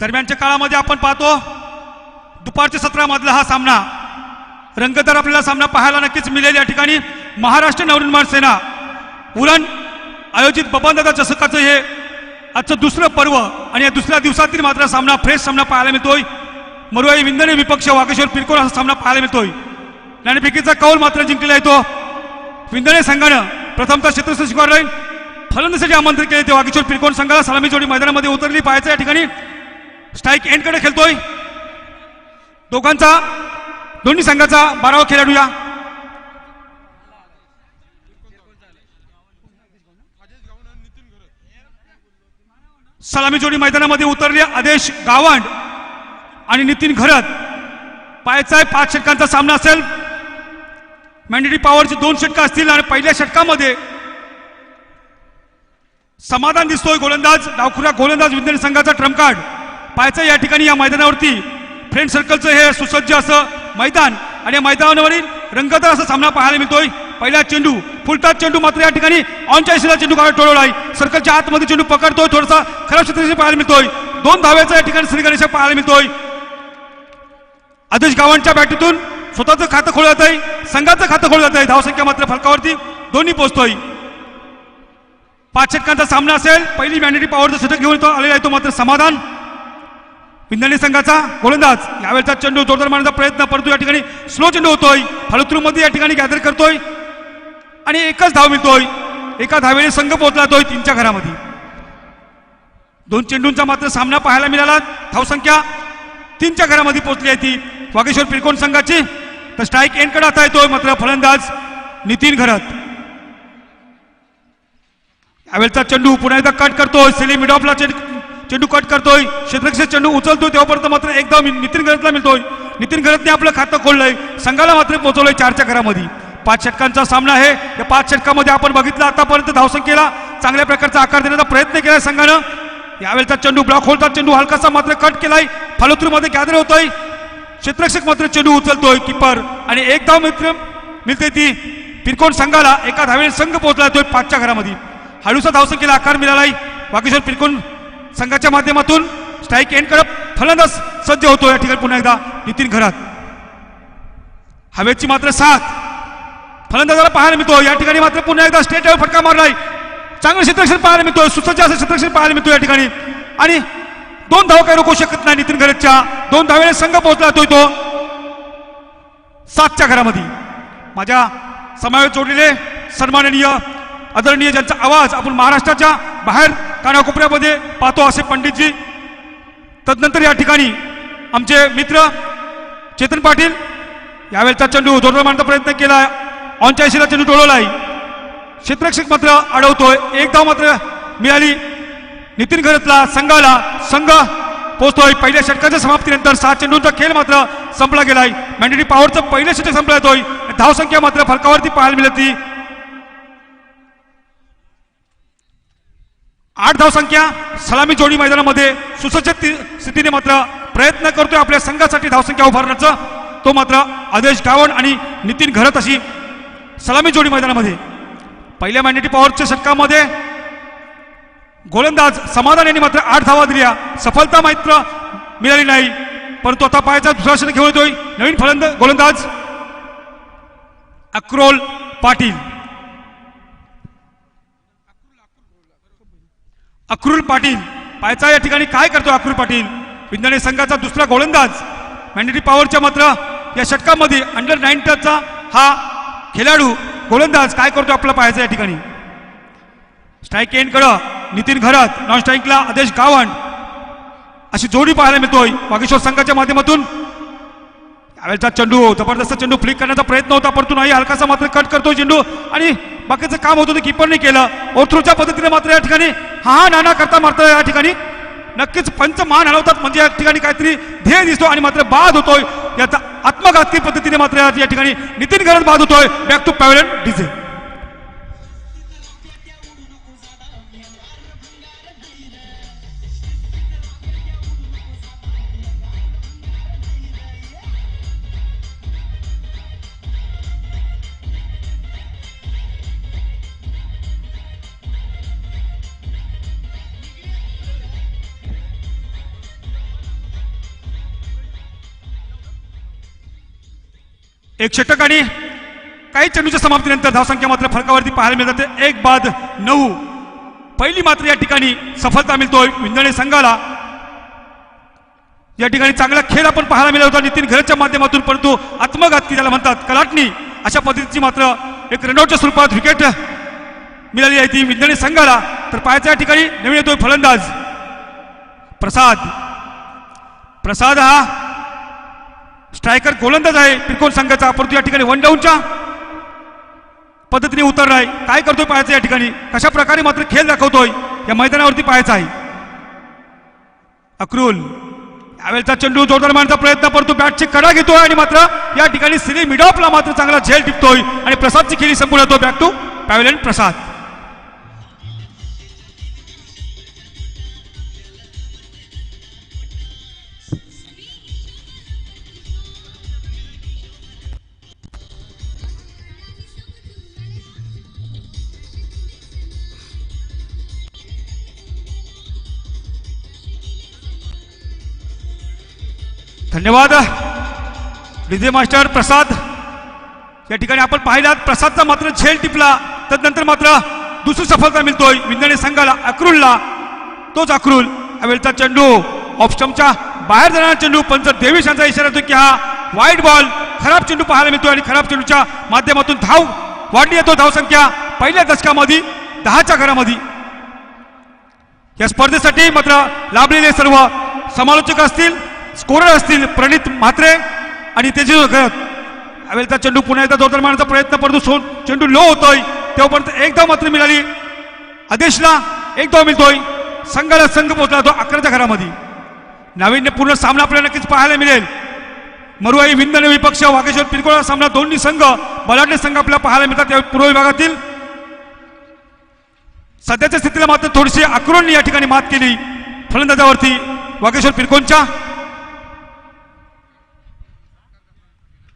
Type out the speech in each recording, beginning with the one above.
दरम्यानच्या काळामध्ये आपण पाहतो दुपारच्या सत्रामधला हा सामना रंगतदार आपल्याला सामना पाहायला नक्कीच मिळेल। या ठिकाणी महाराष्ट्र नवनिर्माण सेना उरण आयोजित बबनदादा चषकाचं हे आजचं दुसरं पर्व आणि या दुसऱ्या दिवसातील मात्र सामना फ्रेश सामना पाहायला मिळतोय। मरुआई विंदणे विपक्ष वागेश्वर पिरकोळ असा सामना पाहायला मिळतोय। नाणेफेकीचा कौल मात्र जिंकलेला आहे तो विंदणे संघानं प्रथमतः क्षेत्ररक्षण स्वीकारलंय, फलंदाजीसाठी आमंत्रित केले ते वागेश्वर पिरकोळ संघाला सलामी जोडी मैदानामध्ये उतरली पाहायचं। या ठिकाणी स्ट्राईक एंडकडे खेळतोय दोन्ही संघाचा 12वा खेळाडू या सलामी जोडी मैदानामध्ये उतरली आदेश गावंड आणि नितीन घरत पाहायचा आहे। 5 षटकांचा सामना असेल, मॅन्डेटरी पॉवरचे 2 षटकं असतील आणि पहिल्या षटकामध्ये समाधान दिसतोय गोलंदाज डावखुरा गोलंदाज विंदणे संघाचा ट्रम्प कार्ड पाहायचं। या ठिकाणी या मैदानावरती फ्रेंड सर्कलचं हे सुसज्ज असं मैदान आणि या मैदानावरील रंगतदार असा सामना पाहायला मिळतोय। पहिला चेंडू फुलटाच चेंडू मात्र या ठिकाणी ऑनच्या दिशेला चेंडू काढत टोळवलाय, सर्कलच्या आतमध्ये चेंडू पकडतोय, थोडासा खराब क्षेत्ररक्षण पाहायला मिळतोय। 2 धावेचा या ठिकाणी श्रीगणेश पाहायला मिळतोय। आदेश गावांच्या बॅटीतून स्वतःचं खातं खोल जात आहे, संघाचं खातं खोल जात आहे। धावसंख्या मात्र फलकावरती दोन्ही पोहोचतोय। 5 षटकांचा सामना असेल, पहिली मॅन्डेटरी पॉवरचं षटक घेऊन तो आलेला आहे तो मात्र समाधान विंदणे संघाचा गोलंदाज यावेळचा चेंडू जोरदार मारण्याचा प्रयत्न परंतु या ठिकाणी स्लो चेंडू होतोय, फलतरूमध्ये या ठिकाणी गॅदर करतोय आणि एकच धाव मिळतोय। एका धावेने संघ पोहोचला तोय 3च्या घरामध्ये। 2 चेंडूंचा मात्र सामना पाहायला मिळाला, धावसंख्या 3च्या घरामध्ये पोहोचली आहे ती वागेश्वर पिरकोण संघाची। तर स्ट्राईक एंडकडे आता येतोय मात्र फलंदाज नितीन घरत यावेळचा चेंडू पुन्हा एकदा कट करतोय, सेली मिड ऑफला चेंडू कट करतोय, क्षेत्ररक्षक चेंडू उचलतोय तेव्हापर्यंत मात्र एकदा नितीन घरतला मिळतोय। नितीन घरतने आपलं खातं खोललंय, संघाला मात्र पोहोचवलंय 4च्या घरामध्ये। 5 षटकांचा सामना आहे, या 5 षटकामध्ये आपण बघितलं आतापर्यंत धावसंख्येला चांगल्या प्रकारचा आकार देण्याचा प्रयत्न केलाय संघानं। यावेळचा चेंडू ब्लॉक होलचा चेंडू हलकासा मात्र कट केलाय, फलतरूमध्ये गॅदर होतोय, क्षेत्ररक्षक मात्र चेंडू उचलतोय कीपर आणि एक धाव मित्र मिळते ती पिरकोण संघाला। एका धावेने संघ पोहोचला येतोय 5च्या घरामध्ये। हळूसा धावसंख्येला आकार मिळालाय वागेश्वर पिरकोण संघाच्या माध्यमातून। स्ट्राईक एंडकडे फलंदाज सज्ज होतो या ठिकाणी पुन्हा एकदा नितीन घरत। हवेची मात्र साथ फलंदाजाला पाहायला मिळतो, या ठिकाणी मात्र पुन्हा एकदा स्टेट लेवल फटका मारलाय, चांगलं क्षेत्ररक्षण पाहायला मिळतोय, सुसज्ज असं क्षेत्ररक्षण पाहायला मिळतोय या ठिकाणी आणि 2 धाव काही रोखू शकत नाही नितीन घरतच्या। 2 धावेने संघ पोहोचला येतोय तो 7च्या घरामध्ये। माझ्या समावेश जोडलेले सन्माननीय आदरणीय ज्यांचा आवाज आपण महाराष्ट्राच्या बाहेर कानाकोपऱ्यामध्ये पाहतो असे पंडितजी, तदनंतर या ठिकाणी आमचे मित्र चेतन पाटील यावेळचा चेंडू जोरदार मारण्याचा प्रयत्न केला, ऑनच्या दिशेला चेंडू टोळवलाय, क्षेत्ररक्षक मात्र अडवतोय, एक धाव मात्र मिळाली नितीन घरतला संघाला। संघ पोहोचतोय पहिल्या षटकाच्या समाप्तीनंतर। 7 चेंडूंचा खेळ मात्र संपला गेलाय, मॅन्डेटरी पॉवरचं पहिलं षटक संपला येतोय, धावसंख्या मात्र फलकावरती पाहायला मिळते 8 धावसंख्या। सलामी जोडी मैदानामध्ये सुसज्ज स्थितीने मात्र प्रयत्न करतोय आपल्या संघासाठी धावसंख्या उभारण्याचा तो मात्र आदेश गावंड आणि नितीन घरत अशी सलामी जोडी मैदानामध्ये। पहिल्या मॅन्डेटरी पॉवरच्या षटकामध्ये गोलंदाज समाधान यांनी मात्र 8 धावा दिल्या, सफलता मात्र मिळाली नाही, परंतु आता पाहायचा दुसरा षटक घेऊन येतोय नवीन गोलंदाज अक्रोल पाटील। अक्रूल पाटील पाहायचा या ठिकाणी काय करतो अक्रूल पाटील, विंदणे संघाचा दुसरा गोलंदाज। मॅन्डेटरी पॉवरच्या मात्र या षटकामध्ये अंडर 19चा हा खेळाडू गोलंदाज काय करतो आपल्याला पाहायचं या ठिकाणी। स्ट्राईक एंडकडं नितीन घरत, नॉन स्ट्राईकला आदेश गावंड अशी जोडी पाहायला मिळतोय वागेश्वर संघाच्या माध्यमातून। यावेळचा चेंडू जबरदस्त चेंडू फ्लिक करण्याचा प्रयत्न होता परंतु नाही, हलकासा मात्र कट करतोय चेंडू आणि बाकीचं काम होतं ते कीपरने केलं। ओथ्रूच्या पद्धतीने मात्र या ठिकाणी हा नाना करता मारता या ठिकाणी नक्कीच पंच मान हलवतात म्हणजे या ठिकाणी काहीतरी ध्येय दिसतो आणि मात्र बाद होतोय, याचा आत्मघातकी पद्धतीने मात्र या ठिकाणी नितीन घरत बाद होतोय। Back to pavilion DJ. एक षटक आणि काही चेंडूच्या समाप्तीनंतर धावसंख्या मात्र फरकावरती पाहायला मिळत आहे 1-9. पहिली मात्र या ठिकाणी सफलता मिळतोय विंधणे संघाला. या ठिकाणी चांगला खेळ आपण पाहायला मिळाला होता नितीन घरच्या माध्यमातून, परंतु आत्मघातकी त्याला म्हणतात कलाटणी अशा पद्धतीची मात्र एक रनआउटच्या स्वरूपात विकेट मिळाली आहे ती विंधणे संघाला. तर पाहायच्या या ठिकाणी नवीन येतोय फलंदाज प्रसाद हा स्ट्रायकर गोलंदाज आहे त्रिकोण संघाचा, परंतु या ठिकाणी वन डाऊनच्या पद्धतीने उतरलाय. काय करतोय पाहायचं या ठिकाणी, कशा प्रकारे मात्र खेळ दाखवतोय या मैदानावरती पाहायचा आहे. अक्रूल यावेळेचा चेंडू जोरदार मारण्याचा प्रयत्न, परंतु बॅटची कडा घेतोय आणि मात्र या ठिकाणी सिली मिडॉपला मात्र चांगला झेल टिपतोय आणि प्रसादची खेळी संपून येतो. बॅक टू पॅव्हलियन प्रसाद. धन्यवाद डीजे मास्टर प्रसाद. या ठिकाणी आपण पाहिलात प्रसादचा मात्र झेल टिपला, तदनंतर मात्र दुसरी सफलता मिळतोय विंधणे संघाला अक्रूलला. तोच अक्रूल यावेळेचा चेंडू ऑफस्टमच्या बाहेर जाणारा चेंडू, पंच देवेश यांचा इशारा येतो की हा वाईट बॉल, खराब चेंडू पाहायला मिळतोय आणि खराब चेंडूच्या माध्यमातून धाव वाढली येतो. धावसंख्या पहिल्या दशकामध्ये 10च्या घरामध्ये. या स्पर्धेसाठी मात्र लाभलेले सर्व समालोचक असतील, स्कोरर असतील, प्रणित म्हात्रे आणि तेजस यावेळेचा चेंडू पुन्हा एकदा जोरदार मारण्याचा प्रयत्न, परंतु चेंडू लो होतोय तेव्हापर्यंत एक धाव मात्र मिळाली आदेशला. एक धाव मिळतोय संघाला. संघ पोहोचला तो 11च्या घरामध्ये. नाविन्यपूर्ण सामना आपल्याला नक्कीच पाहायला मिळेल. मरुआई विंधणे विपक्ष वागेश्वर पिरकोळा सामना, दोन्ही संघ बलाढ्य संघ आपल्याला पाहायला मिळतात. या पूर्व विभागातील सध्याच्या स्थितीला मात्र थोडीशी अक्रूलने या ठिकाणी मात केली फलंदाजावरती वागेश्वर पिरकोणच्या.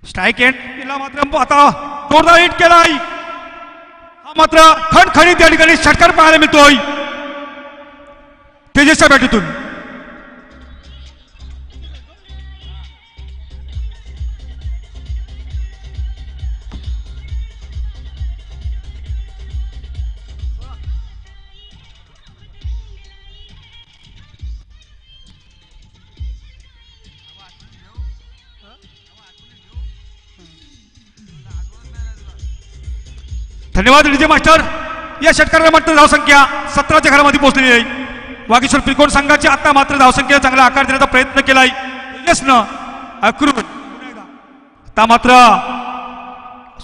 स्ट्राईक एंड केला मात्र आता जोरदार हिट केलाय. हा मात्र खणखणीत या ठिकाणी षटकार पाहायला मिळतोय तेजसच्या बॅटीतून. धन्यवाद डीजे मास्टर. या षटकाराला मात्र धावसंख्या 17च्या घरामध्ये पोहोचलेली आहे. वागेश्वर त्रिकोण संघाची आता मात्र धावसंख्येला चांगला आकार देण्याचा प्रयत्न केलाय तेजसनं. अक्रूल आता मात्र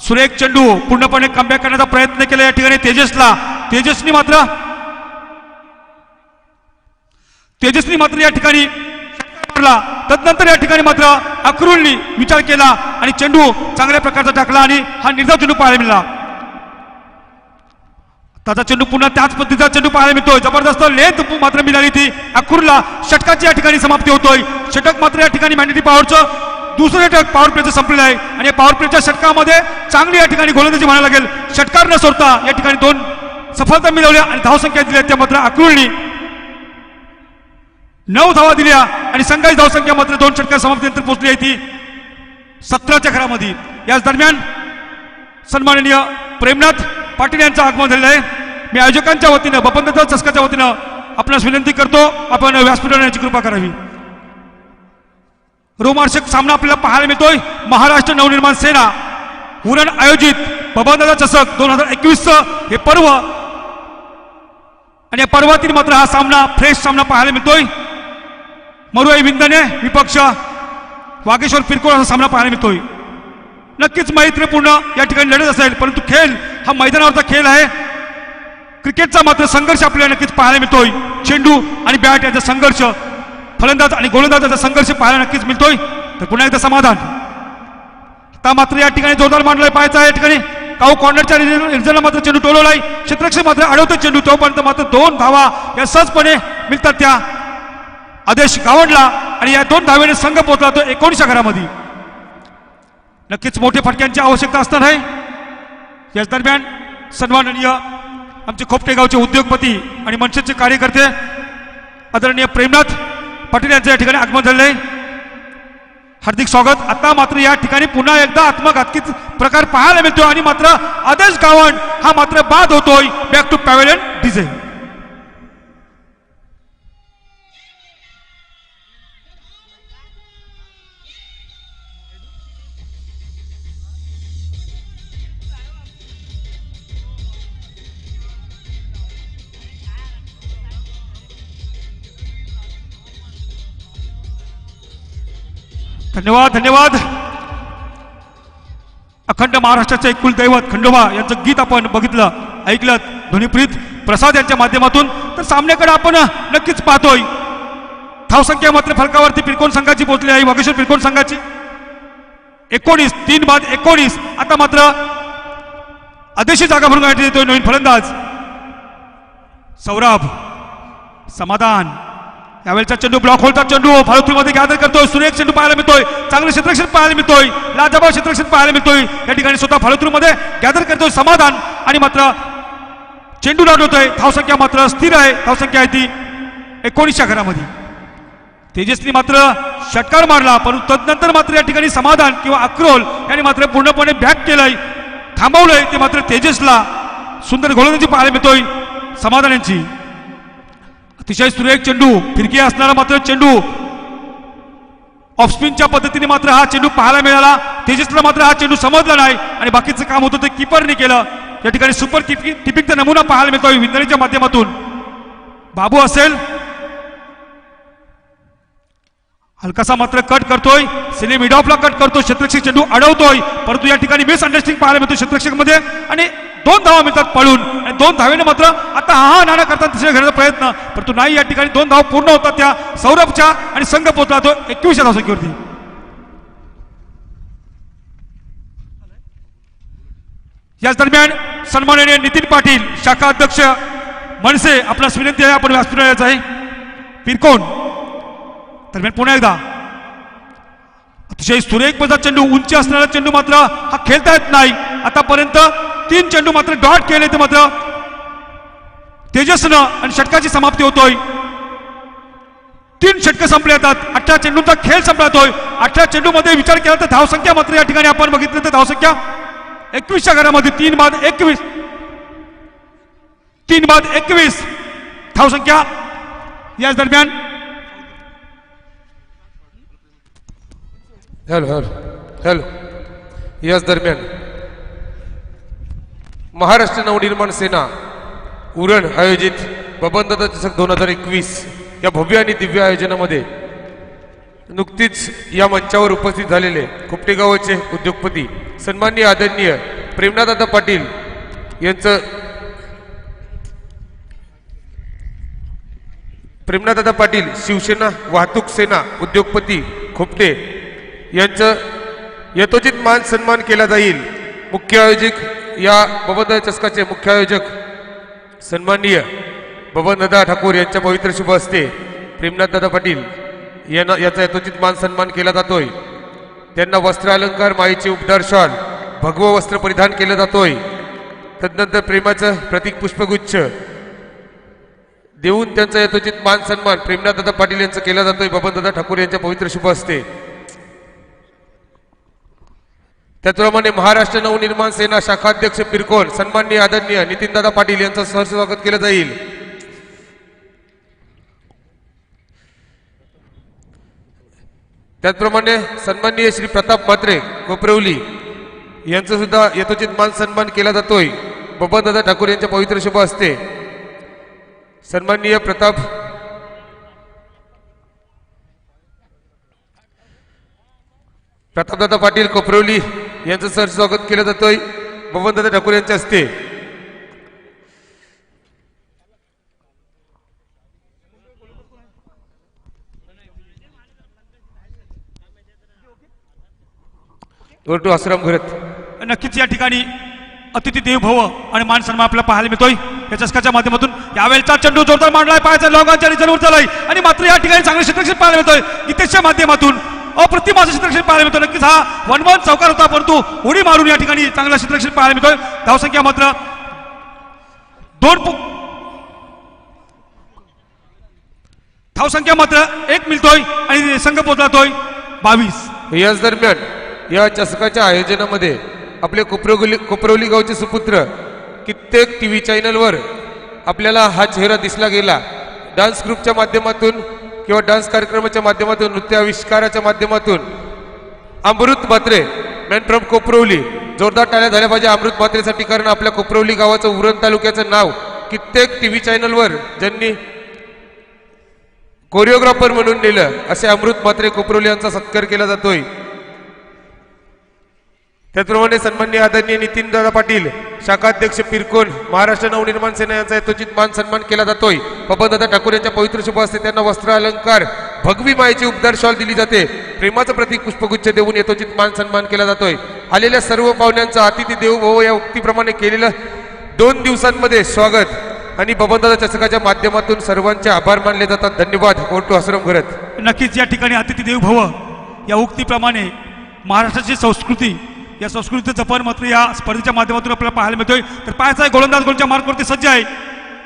सुरेख चेंडू पूर्णपणे कमबॅक करण्याचा प्रयत्न केला या ठिकाणी तेजसला. तेजसनी मात्र या ठिकाणी मारला. तदनंतर या ठिकाणी मात्र अक्रूलनी विचार केला आणि चेंडू चांगल्या प्रकारचा टाकला आणि हा निर्धाव चेंडू पाहायला मिळाला. त्याचा चेंडू पुन्हा त्याच पद्धतीचा चेंडू पाहायला मिळतोय. जबरदस्त लेंथ मात्र मिळाली ती अक्रूलला. षटकाची या ठिकाणी समाप्ती होतोय. षटक मात्र या ठिकाणी मॅन्डेटरी पॉवरचं दुसरं षटक पॉवर प्लेचं संपलेलं आहे आणि पॉवर प्लेच्या षटकामध्ये चांगली या ठिकाणी गोलंदाजी म्हणायला लागेल. षटकार न सोडता या ठिकाणी 2 सफलता मिळवल्या आणि धावसंख्या दिल्या त्या मात्र अक्रूलनी 9 धावा दिल्या आणि संघाची धावसंख्या मात्र 2 षटकार समाप्तीनंतर पोहोचली आहे ती 17च्या घरामध्ये. याच दरम्यान सन्माननीय प्रेमनाथ पाटील यांचं आगमन झालेलं आहे. मी आयोजकांच्या वतीनं बपनदादा चस्काच्या वतीनं आपणास विनंती करतो आपण व्यासपीठावर याची कृपा करावी. रोमांचक सामना आपल्याला पाहायला मिळतोय. महाराष्ट्र नवनिर्माण सेना उरण आयोजित बपनदादा चषक 2021 हे पर्व आणि या पर्वातील मात्र हा सामना फ्रेश सामना पाहायला मिळतोय. मरुआई विंधणे विपक्ष वागेश्वर पिरकोळ असा सामना पाहायला मिळतोय. नक्कीच मैत्रीपूर्ण या ठिकाणी लढत असेल, परंतु खेळ हा मैदानावरचा खेळ आहे. क्रिकेटचा मात्र संघर्ष आपल्याला नक्कीच पाहायला मिळतोय. चेंडू आणि बॅट याचा संघर्ष, फलंदाज आणि गोलंदाजाचा संघर्ष पाहायला नक्कीच मिळतोय. तर पुन्हा एकदा समाधान. आता मात्र या ठिकाणी जोरदार मांडलाय पाहायचा. या ठिकाणी काऊ कॉर्नरच्या रिझनला मात्र चेंडू टोलवलाय. क्षेत्ररक्षक मात्र अडवतो चेंडू. तोपर्यंत मात्र 2 धावा या सहजपणे मिळतात त्या आदेश गावडला आणि या 2 धावेने संघ पोहोचला तो 19च्या घरामध्ये. नक्कीच मोठे फटक्यांची आवश्यकता असणार आहे. याच दरम्यान सन्माननीय आमचे खोपटे गावचे उद्योगपती आणि मनसेचे कार्यकर्ते आदरणीय प्रेमनाथ पाटील यांचं या ठिकाणी आगमन झालेलं आहे. हार्दिक स्वागत. आता मात्र या ठिकाणी पुन्हा एकदा आत्मघातकी प्रकार पाहायला मिळतोय आणि मात्र आदेश गावंड हा मात्र बाद होतोय. Back to pavilion DJ. धन्यवाद धन्यवाद. अखंड महाराष्ट्राचे एक कुलदैवत खंडोबा यांचं गीत आपण बघितलं ऐकलं ध्वनिप्रीत प्रसाद यांच्या माध्यमातून. तर सामन्याकडे आपण नक्कीच पाहतोय. धावसंख्या मात्र फलकावरती पिरकोन संघाची पोहोचली आहे. वागेश्वर पिरकोन संघाची 19 3 बाद 19. आता मात्र आदेशी जागा भरून घेण्यात येतोय नवीन फलंदाज सौरभ समाधान. यावेळेचा चेंडू ब्लॉक होलचा चेंडू फालतूमध्ये गॅदर करतोय. सुरेख चेंडू पाहायला मिळतोय. चांगलं क्षेत्ररक्षण पाहायला मिळतोय. लाजबाब क्षेत्ररक्षण पाहायला मिळतोय. या ठिकाणी स्वतः फालतूमध्ये गॅदर करतोय समाधान आणि मात्र चेंडू लावतोय. धावसंख्या मात्र स्थिर आहे. धावसंख्या आहे ती 19च्या घरामध्ये. तेजसनी मात्र षटकार मारला परंतु तदनंतर मात्र या ठिकाणी समाधान किंवा अक्रोल यांनी मात्र पूर्णपणे बॅक केलंय थांबवलंय. ते मात्र तेजसला सुंदर गोलंदाजी पाहायला मिळतोय समाधान यांची. अतिशय सुरेख चेंडू फिरकी असणारा मात्र चेंडू ऑफस्पिनच्या पद्धतीने मात्र हा चेंडू पाहायला मिळाला. तेजसला मात्र हा चेंडू समजला नाही आणि बाकीचं काम होतं ते कीपरने केलं. या ठिकाणी सुपर टिपिंगचा नमुना पाहायला मिळतोय विंदणीच्या माध्यमातून. बाबू असेल हलकासा मात्र कट करतोय. सिली मिडॉफला कट करतो. क्षेत्ररक्षक चेंडू अडवतोय परंतु या ठिकाणी मिसअंडरस्टँडिंग पाहायला मिळतो क्षेत्ररक्षक मध्ये आणि 2 धावा मिळतात पळून आणि 2 धावेने मात्र आता हा नाणा करतात तिसऱ्या घेण्याचा प्रयत्न परंतु नाही. या ठिकाणी 2 धावा पूर्ण होतात त्या सौरभच्या आणि संघ पोहोचला तो 21 धावसंख्येवरती. याच दरम्यान सन्माननीय नितीन पाटील शाखा अध्यक्ष मनसे आपल्यास विनंती आहे आपण व्यासपीठावर आहे पिरकोन. दरम्यान पुन्हा एकदा अतिशय सुरेख पद्धत चेंडू उंची असणारा चेंडू मात्र हा खेळता येत नाही. आतापर्यंत 3 चेंडू मात्र डॉट केले ते मात्र तेजसनं आणि षटकाची समाप्ती होतोय. 3 षटक संपले जातात. 18 चेंडूंचा खेळ संपलातोय. 18 चेंडू मध्ये विचार केला तर धावसंख्या मात्र या ठिकाणी आपण बघितलं तर धावसंख्या 21च्या घरामध्ये 3 बाद 21 3 बाद 21 धावसंख्या. याच दरम्यान हॅलो याच दरम्यान महाराष्ट्र नवनिर्माण सेना उरण आयोजित बबनदादा चषक 2021 या भव्य आणि दिव्य आयोजनामध्ये नुकतीच या मंचावर उपस्थित झालेले खुपटे गावाचे उद्योगपती सन्माननीय आदरणीय प्रेमनाथदादा पाटील यांचं प्रेमनाथदादा पाटील शिवसेना वाहतूक सेना उद्योगपती खुपटे यांचं यथोचित मान सन्मान केला जाईल. मुख्य आयोजक या बबनदादा चषकाचे मुख्य आयोजक सन्माननीय बबनदादा ठाकूर यांच्या पवित्र शुभ हस्ते प्रेमनाथदादा पाटील यांना याचा यथोचित मान सन्मान केला जातोय. त्यांना वस्त्र अलंकार माईचे उपदार शॉल भगवं वस्त्र परिधान केलं जातोय. तदनंतर प्रेमाचं प्रतीक पुष्पगुच्छ देऊन त्यांचा यथोचित मान सन्मान प्रेमनाथदादा पाटील यांचा केला जातोय बबनदादा ठाकूर यांच्या पवित्र शुभ हस्ते. त्याचप्रमाणे महाराष्ट्र नवनिर्माण सेना शाखाध्यक्ष पिरकोन सन्माननीय आदरणीय नितीनदादा पाटील यांचं सहर्ष स्वागत केलं जाईल. त्याचप्रमाणे सन्माननीय श्री प्रताप म्हात्रे कोपरवली यांचं सुद्धा यथोचित मान सन्मान केला जातोय बबनदादा ठाकूर यांच्या पवित्र शुभ हस्ते. सन्माननीय प्रतापदादा पाटील कोपरवली यांचं सर स्वागत केलं जातोय बबनदादा ठाकूर यांच्या हस्ते. आश्रम घरत नक्कीच या ठिकाणी अतिथी देव भव आणि मान सन्मान आपल्याला पाहायला मिळतोय या चषकाच्या माध्यमातून. यावेळेचा चेंडू जोरदार मांडलाय पायाचा लॉंगांच्या रिजनवर चाललाय आणि मात्र या ठिकाणी चांगले क्षेत्ररक्षण पाहायला मिळतोय गीतेशच्या माध्यमातून. अप्रतिम असं क्षेत्ररक्षण पाहायला मिळतं. नक्कीच हा 1-1 चौकार होता परंतु उडी मारून या ठिकाणी चांगलं क्षेत्ररक्षण पाहायला मिळतोय. धावसंख्या मात्र 2 धावसंख्या मात्र 1 मिळतोय आणि संघ पोहोचलातोय 22. याच दरम्यान या चषकाच्या आयोजनामध्ये आपले कोपरवली गावचे सुपुत्र कित्येक टीव्ही चॅनलवर आपल्याला हा चेहरा दिसला गेला. डान्स ग्रुपच्या माध्यमातून किंवा डान्स कार्यक्रमाच्या माध्यमातून, नृत्य आविष्काराच्या माध्यमातून अमृत म्हात्रे मॅन फ्रॉम कोपरवली. जोरदार टाळ्या झाल्या पाहिजे अमृत म्हात्रेसाठी, कारण आपल्या कोपरवली गावाचं उरण तालुक्याचं नाव कित्येक टीव्ही चॅनलवर ज्यांनी कोरिओग्राफर म्हणून नेलं असे अमृत म्हात्रे कोपरवली यांचा सत्कार केला जातोय. त्याचप्रमाणे सन्माननीय आदरणीय नितीनदादा पाटील शाखाध्यक्ष पिरकोन महाराष्ट्र नवनिर्माण सेना यांचा यथोचित मान सन्मान केला जातोय. बबनदादा ठाकूर यांच्या पवित्र शुभ हस्ते त्यांना वस्त्र अलंकार भगवी मायेची उपदार शॉल दिली जाते. प्रेमाचं प्रतीक पुष्पगुच्छ देऊन यथोचित मान सन्मान केला जातोय. आलेल्या सर्व पाहुण्यांचं अतिथी देवो भव या उक्तीप्रमाणे केलेलं 2 दिवसांमध्ये स्वागत आणि बबनदादा चषकाच्या माध्यमातून सर्वांचे आभार मानले जातात. धन्यवाद. ओटू आश्रम घरत. नक्कीच या ठिकाणी अतिथी देव भव या उक्तीप्रमाणे महाराष्ट्राची संस्कृती, या संस्कृतीचं जपण मात्र या स्पर्धेच्या माध्यमातून आपल्याला पाहायला मिळतोय. तर पायाचा गोलंदाज गोलच्या मार्कवरती सज्ज आहे.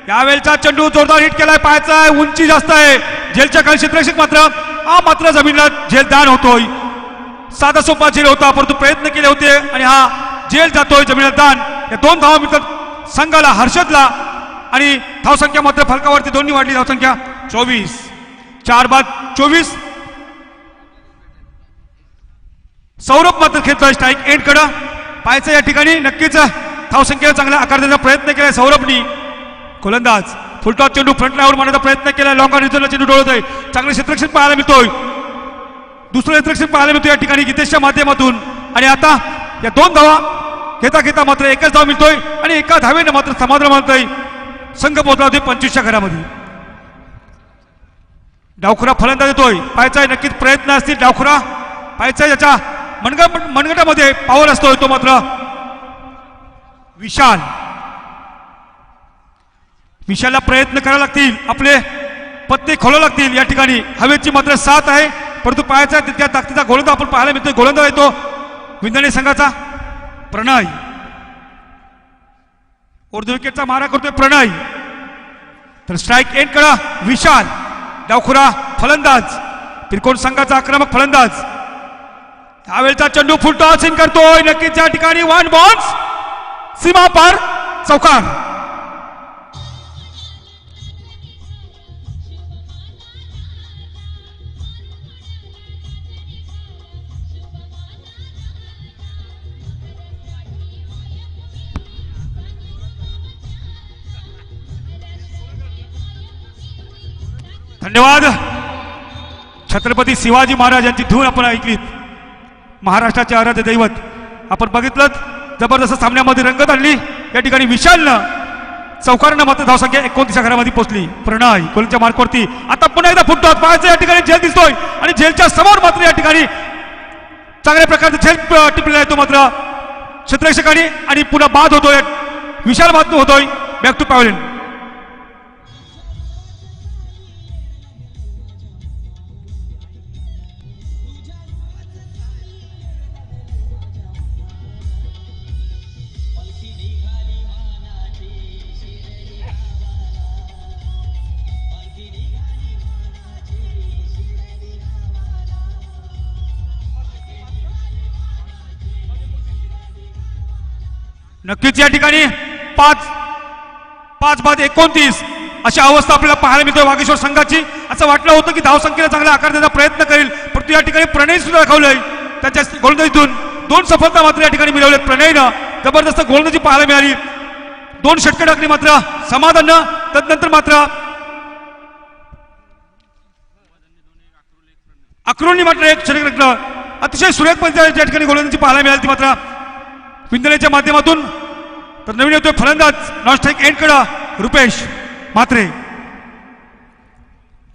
यावेळचा चेंडू जोरदार हिट केलाय. पायाचा उंची जास्त आहे. झेलच्या खाली क्षेत्ररक्षक मात्र जमिनीला झेलदान होतोय. साधा सोपा झेल होता, परंतु प्रयत्न केले होते आणि हा झेल जातोय जमिनीला दान. या 2 धावा मिळतात संघाला हर्षदला आणि धावसंख्या मात्र फलकावरती दोन्ही वाढली. धावसंख्या 24. 4 बाद 24. सौरभ मात्र खेळतोय स्ट्राईक एंड कडे. पायचा या ठिकाणी नक्कीच धावसंख्येला चांगला आकार देण्याचा प्रयत्न केलाय सौरभनी. गोलंदाज फुलटॉस चेंडू फ्रंट लाईनवर मारण्याचा प्रयत्न केलाय. लॉंग ऑन रिझल्टला चेंडू डोळतोय. चांगले क्षेत्ररक्षण पाहायला मिळतोय. दुसरं क्षेत्ररक्षण पाहायला मिळतोय या ठिकाणी गीतेशच्या माध्यमातून. आणि आता या 2 धावा घेता घेता मात्र एकच धाव मिळतोय आणि एका धावेनं मात्र समाधान मानतोय. संघ पोहोचला होते 25च्या घरामध्ये. डावखुरा फलंदाज येतोय. पायचा नक्कीच प्रयत्न असतील. डावखुरा पायचा याच्या मनगटामध्ये पावर असतोय तो मात्र विशालला प्रयत्न करावे लागतील. आपले पत्ते खोलावे लागतील. या ठिकाणी हवेची मात्र साथ आहे, परंतु पायाचा तितक्या ताकदीचा गोलंदाज आपण पाहायला मिळतोय. गोलंदाज येतो विंधणे संघाचा प्रणय. उर्ध्व विकेटचा मारा करतोय प्रणय. तर स्ट्राईक एंड करा विशाल. डावखुरा फलंदाज त्रिकोण संघाचा आक्रमक फलंदाज. यावेळचा चेंडू फुलटॉस इन करतोय. नक्कीच या ठिकाणी 1 बॉन्स सीमा पार चौकार. धन्यवाद. छत्रपती शिवाजी महाराज यांची धून आपण ऐकलीत. महाराष्ट्राचे आराध्य दैवत आपण बघितलं. जबरदस्त सामन्यामध्ये रंगत आणली. या ठिकाणी विशालनं चौकारानं मात्र धावसंख्या 29 घरामध्ये पोहोचली. प्रणय गोलच्या मार्कवरती आता पुन्हा एकदा फुटतो. पाहायचं या ठिकाणी झेल दिसतोय आणि झेलच्या समोर मात्र या ठिकाणी चांगल्या प्रकारचा झेल टिपलेला आहे तो मात्र क्षेत्ररक्षकांनी आणि पुन्हा बाद होतोय. विशाल बाद होतोय. Back to pavilion. नक्कीच या ठिकाणी 5 बाद 29 अशी अवस्था आपल्याला पाहायला मिळते वागेश्वर संघाची. असं वाटलं होतं की धावसंख्येला चांगला आकार देण्याचा प्रयत्न करेल, परंतु या ठिकाणी प्रणय सुद्धा दाखवलंय. त्याच्या गोलंदाजीतून 2 सफलता मात्र या ठिकाणी मिळवल्यात. प्रणयनं जबरदस्त गोलंदाजी पाहायला मिळाली. 2 षटके टाकली मात्र समाधान. तदनंतर मात्र अक्रोनी मात्र एक षटक टाकलं. अतिशय सुरेख पद्धतीने या ठिकाणी गोलंदाजी पाहायला मिळाली ती मात्र विंधण्याच्या माध्यमातून. तर नवीन येतोय फलंदाज नॉन स्ट्राईक एंड कडे रुपेश म्हात्रे.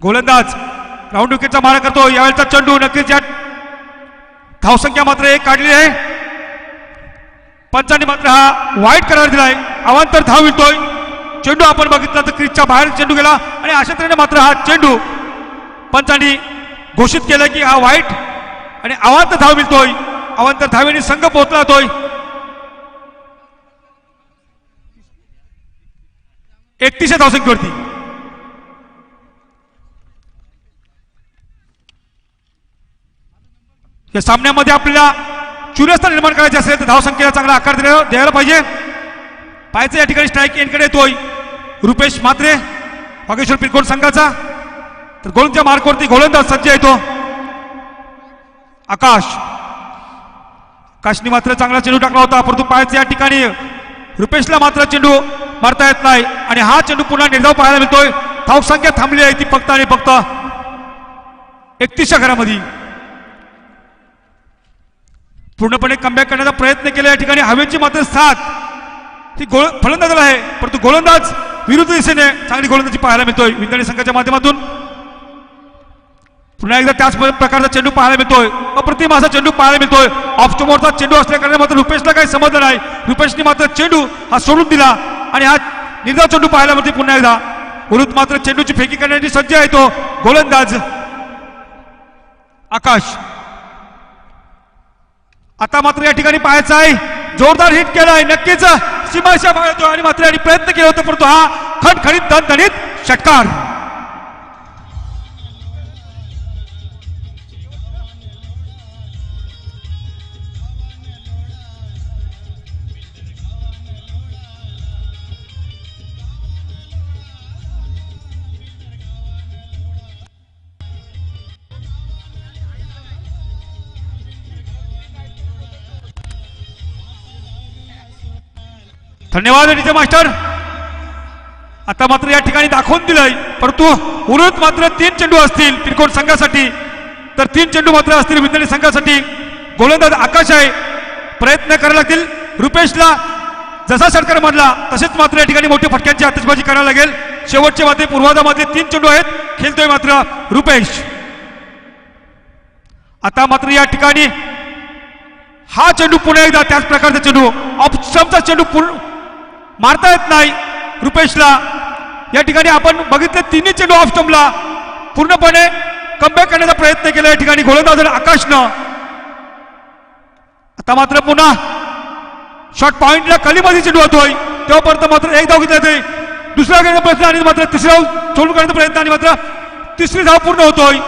गोलंदाज राऊंड विकेटचा मारा करतो. यावेळचा चेंडू नक्कीच या धावसंख्या मात्र 1 काढली आहे. पंचांनी मात्र हा वाईट करार दिलाय. अवांतर धाव मिळतोय. चेंडू आपण बघितला तर क्रीजच्या बाहेर चेंडू गेला आणि अशा तऱ्हेने मात्र हा चेंडू पंचांनी घोषित केलं की हा वाईट आणि अवांतर धाव मिळतोय. अवांतर धावेने संघ पोहोचला जातोय 31 धावसंख्येवरती. या सामन्यामध्ये आपल्याला चुरस्ता निर्माण करायचे असेल तर धावसंख्येला चांगला आकार द्यायला पाहिजे. पायचा या ठिकाणी स्ट्राईक एंडकडे येतोय रुपेश म्हात्रे वागेश्वर पिरकोट संघाचा. तर गोलंदाजच्या मार्कवरती गोलंदाज सज्ज येतो आकाशने मात्र चांगला चेंडू टाकला होता, परंतु पायचा या ठिकाणी रुपेशला मात्र चेंडू मारता येत नाही आणि हा चेंडू पुन्हा निर्धाव पाहायला मिळतोय. धावसंख्या थांबली आहे ती फक्त आणि फक्त 31च्या घरामध्ये. पूर्णपणे कमबॅक करण्याचा प्रयत्न केला या ठिकाणी हवेची मात्र साथ ती फलंदाजाला आहे, परंतु गोलंदाज विरुद्ध दिशेने चांगली गोलंदाजी पाहायला मिळतोय विंदाणे संघाच्या माध्यमातून. पुन्हा एकदा त्याच प्रकारचा चेंडू पाहायला मिळतोय, अप्रतिम असा चेंडू पाहायला मिळतोय. ऑफ स्टोमोरचा चेंडू असल्या कारणाने मात्र रुपेशला काही समजलं नाही. रुपेशने मात्र चेंडू हा सोडून दिला आणि हा निर्धाव चेंडू पाहायला मिळते पुन्हा एकदा. विरुद्ध मात्र चेंडूची फेकी करण्याची सज्ज आहे तो गोलंदाज आकाश. आता मात्र या ठिकाणी पाहायचं आहे, जोरदार हिट केलाय, नक्कीच सीमाशा बाळगतो आणि मात्र यांनी प्रयत्न केला होता, परंतु हा खणखणीत दणदणीत षटकार. धन्यवाद डीजे मास्टर. आता मात्र या ठिकाणी दाखवून दिलंय, परंतु उर्वरित मात्र 3 चेंडू असतील पिरकोट संघासाठी, तर 3 चेंडू मात्र असतील विंदाणे संघासाठी. गोलंदाज आकाश आहे, प्रयत्न करायला लागतील रुपेशला. जसा षटकार मारला तसेच मात्र या ठिकाणी मोठ्या फटक्यांची आतिषबाजी करायला लागेल. शेवटचे मात्र पूर्वार्धामध्ये 3 चेंडू आहेत, खेळतोय मात्र रुपेश. आता मात्र या ठिकाणी हा चेंडू पुन्हा एकदा त्याच प्रकारचा चेंडू ऑफ स्टंपचा चेंडू मारता येत नाही रुपेशला. या ठिकाणी आपण बघितले तिन्ही चेंडू ऑफ स्टंपला पूर्णपणे कमबॅक करण्याचा प्रयत्न केला या ठिकाणी गोलंदाज आकाशनं. आता मात्र पुन्हा शॉर्ट पॉइंटला कलीमध्ये चेंडू होतोय, तेव्हापर्यंत मात्र एक धाव घेतला जाते. दुसरा घेण्याचा प्रयत्न आणि मात्र तिसरा सोडून करण्याचा प्रयत्न आणि मात्र तिसरी धाव पूर्ण होतोय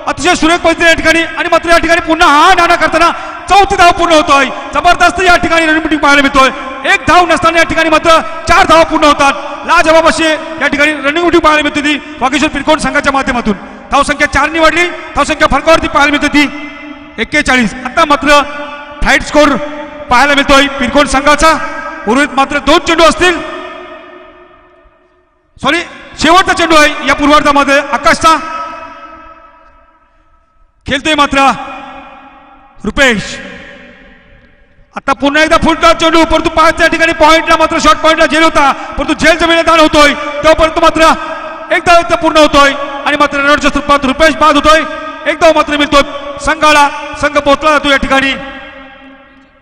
अतिशय सुरेख पद्धतीने या ठिकाणी. आणि मात्र या ठिकाणी पुन्हा हा नाणा करताना 4थी धाव पूर्ण होतोय. जबरदस्त या ठिकाणी रणनीती पाहायला मिळतोय. 1 धाव नसताना या ठिकाणी मात्र 4 धावा पूर्ण होतात. लाजवाब अशी या ठिकाणी रणनीती पाहायला मिळते ती वागेश्वर पिरकोट संघाच्या माध्यमातून. धावसंख्या 4 ने वाढली, धावसंख्या फरकावरती पाहायला मिळते ती 41. आता मात्र फाईट स्कोर पाहायला मिळतोय पिरकोट संघाचा. उर्वरित मात्र 2 चेंडू असतील, सॉरी शेवटचा चेंडू आहे या पूर्वार्धामध्ये आकाशचा. खेळतोय मात्र रुपेश. आता पुन्हा एकदा फुल टॉस चेंडू, परंतु पाचच्या ठिकाणी पॉइंटला मात्र शॉर्ट पॉइंटला झेल होता, परंतु झेल जमिनीला दान होतोय तोपर्यंत मात्र एकदा पूर्ण होतोय आणि मात्र रनआउटच्या स्वरूपात रुपेश बाद होतोय. एकदा मात्र मिळतोय संघाला. संघ पोहोचला जातो या ठिकाणी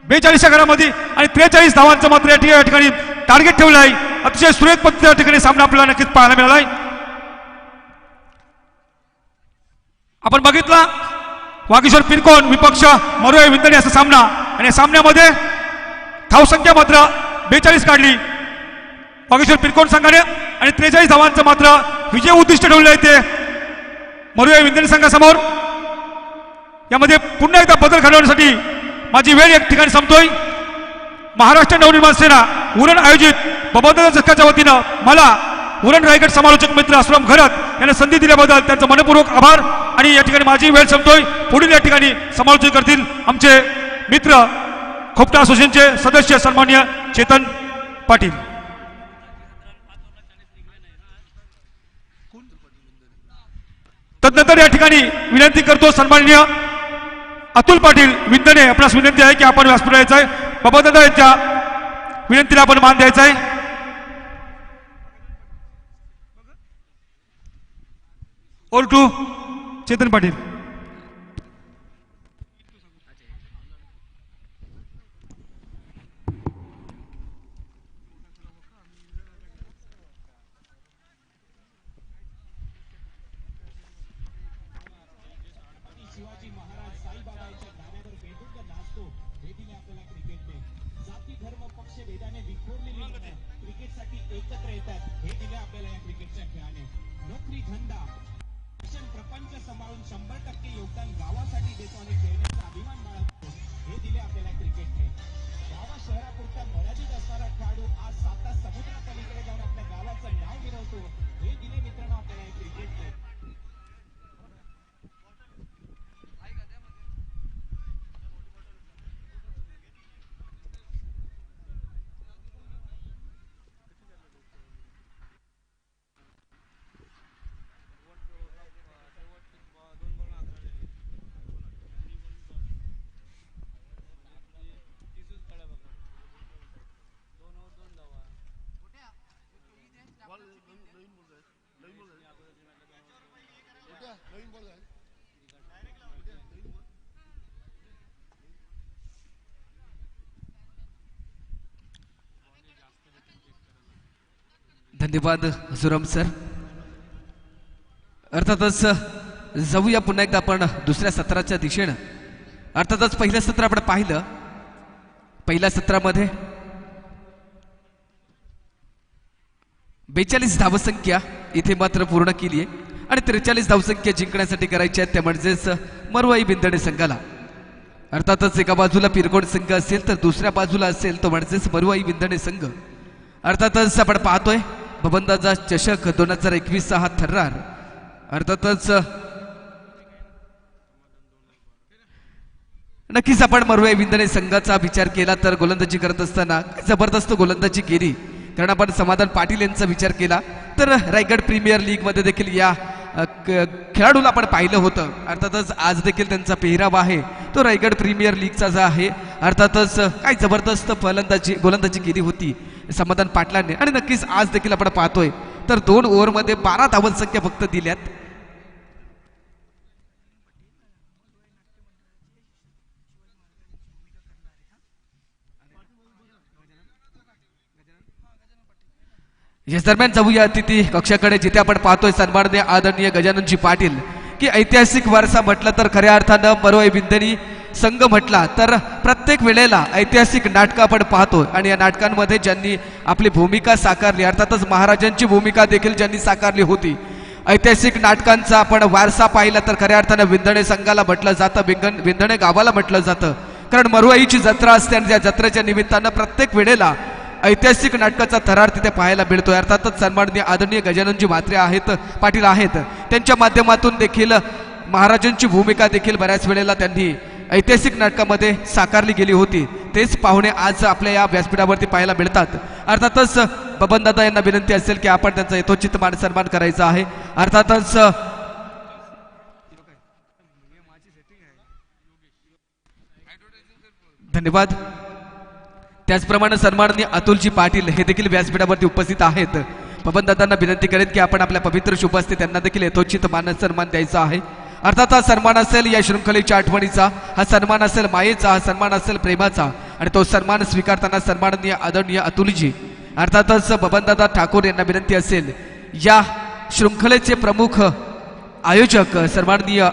42 घरामध्ये आणि 43 धावांचं मात्र या ठिकाणी टार्गेट ठेवलं आहे. अतिशय सुरेख पद्धतीने या ठिकाणी सामना आपल्याला नक्कीच पाहायला मिळाला आहे. आपण बघितला वागेश्वर पिरकोट विपक्ष मरुया विंदाणे असा सामना आणि या सामन्यामध्ये धावसंख्या मात्र 42 काढली वागेश्वर पिरकोट संघाने आणि 43 धावांचं मात्र विजय उद्दिष्ट ठेवलं आहे ते मरुया विंदाणे संघासमोर. यामध्ये पुन्हा एकदा बदल घडवण्यासाठी माझी वेळ एक ठिकाणी संपतोय. महाराष्ट्र नवनिर्माण सेना उरण आयोजित बबनदादा जत्काच्या वतीनं मला उरण रायगड समालोचक मित्र अस्लम घरत यांना संधी दिल्याबद्दल त्यांचं मनपूर्वक आभार. आणि या ठिकाणी माझी वेळ संपतोय. पुढील या ठिकाणी समालोचन करतील आमचे मित्र खोपटा असोसिएशनचे सदस्य सन्माननीय चेतन पाटील. तदनंतर या ठिकाणी विनंती करतो सन्माननीय अतुल पाटील विंदाणे आपणास विनंती आहे की आपण व्यासपीठावर यायचं आहे. बाबादादा यांच्या विनंतीला आपण मान द्यायचा आहे. Or to Chetan Patil. शिवाजी महाराज साईबाबाच्या गाण्यावर बेधुंद नाचतो. हे दिले आपल्याला क्रिकेटने. जाती धर्म पक्ष भेदाने विखुरलेली मुलं क्रिकेटसाठी एकत्र येतात. हे दिले आपल्याला या क्रिकेटच्या खेळाने. नोकरी धंदा प्रपंच सांभाळून 100% योगदान गावासाठी देतो आणि खेळण्याचा अभिमान धन्यवाद हजुराम सर. अर्थातच जाऊया पुन्हा एकदा आपण दुसऱ्या सत्राच्या दिशेनं. अर्थातच पहिलं सत्र आपण पाहिलं. पहिल्या सत्रामध्ये 42 धावसंख्या इथे मात्र पूर्ण केली आहे आणि 43 धावसंख्या जिंकण्यासाठी करायची आहेत त्या म्हणजेच मरुवाई बिंदणे संघाला. अर्थातच एका बाजूला पिरकोड संघ असेल तर दुसऱ्या बाजूला असेल तो म्हणजेच मरुवाई बिंदणे संघ. अर्थातच आपण पाहतोय बबनदादा चषक 2021 हा थर्रार. अर्थातच नक्कीच आपण मरुवाई बिंदणे संघाचा विचार केला तर गोलंदाजी करत असताना जबरदस्त गोलंदाजी केली. कारण आपण समाधान पाटील यांचा विचार केला तर रायगड प्रीमियर लीग मध्ये देखील या खेळाडूला आपण पाहिलं होतं. अर्थातच आज देखील त्यांचा पेहराव आहे तो रायगड प्रीमियर लीगचा जो आहे. अर्थातच काय जबरदस्त गोलंदाजी केली होती समाधान पाटलांनी आणि नक्कीच आज देखील आपण पाहतोय तर 2 ओव्हरमध्ये 12 धावसंख्या फक्त दिल्यात. याच दरम्यान जाऊया अतिथी कक्षाकडे जिथे आपण पाहतोय सन्माननीय आदरणीय गजाननजी पाटील की ऐतिहासिक वारसा म्हटलं तर खऱ्या अर्थानं मरुवाई बिंदणी संघ म्हटला तर प्रत्येक वेळेला ऐतिहासिक नाटकं आपण पाहतोय आणि या नाटकांमध्ये ज्यांनी आपली भूमिका साकारली अर्थातच महाराजांची भूमिका देखील ज्यांनी साकारली होती. ऐतिहासिक नाटकांचा आपण वारसा पाहिला तर खऱ्या अर्थानं बिंदणे संघाला म्हटलं जातं, बिंदणे गावाला म्हटलं जातं. कारण मरुवाईची जत्रा असते आणि त्या जत्रेच्या निमित्तानं प्रत्येक वेळेला ऐतिहासिक नाटकाचा थरार तिथे पाहायला मिळतोय. अर्थातच सन्माननीय आदरणीय गजाननजी म्हात्रे आहेत पाटील आहेत त्यांच्या माध्यमातून देखील महाराजांची भूमिका देखील बऱ्याच वेळेला त्यांनी ऐतिहासिक नाटकामध्ये साकारली गेली होती. तेच पाहुणे आज आपल्या या व्यासपीठावरती पाहायला मिळतात. अर्थातच बबनदादा यांना विनंती असेल की आपण त्यांचा यथोचित मान सन्मान करायचा आहे. अर्थातच धन्यवाद. त्याचप्रमाणे सन्माननीय अतुलजी पाटील हे देखील व्यासपीठावरती उपस्थित आहेत. बबनदादांना विनंती करेन की आपण आपल्या पवित्र शुभ हस्ते त्यांना देखील यथोचित मान सन्मान द्यायचा आहे. अर्थात हा सन्मान असेल या शृंखलेच्या आठवणीचा, हा सन्मान असेल मायेचा, हा सन्मान असेल प्रेमाचा आणि तो सन्मान स्वीकारताना सन्माननीय आदरणीय अतुलजी अर्थातच बबनदादा ठाकूर यांना विनंती असेल या शृंखलेचे प्रमुख आयोजक सन्माननीय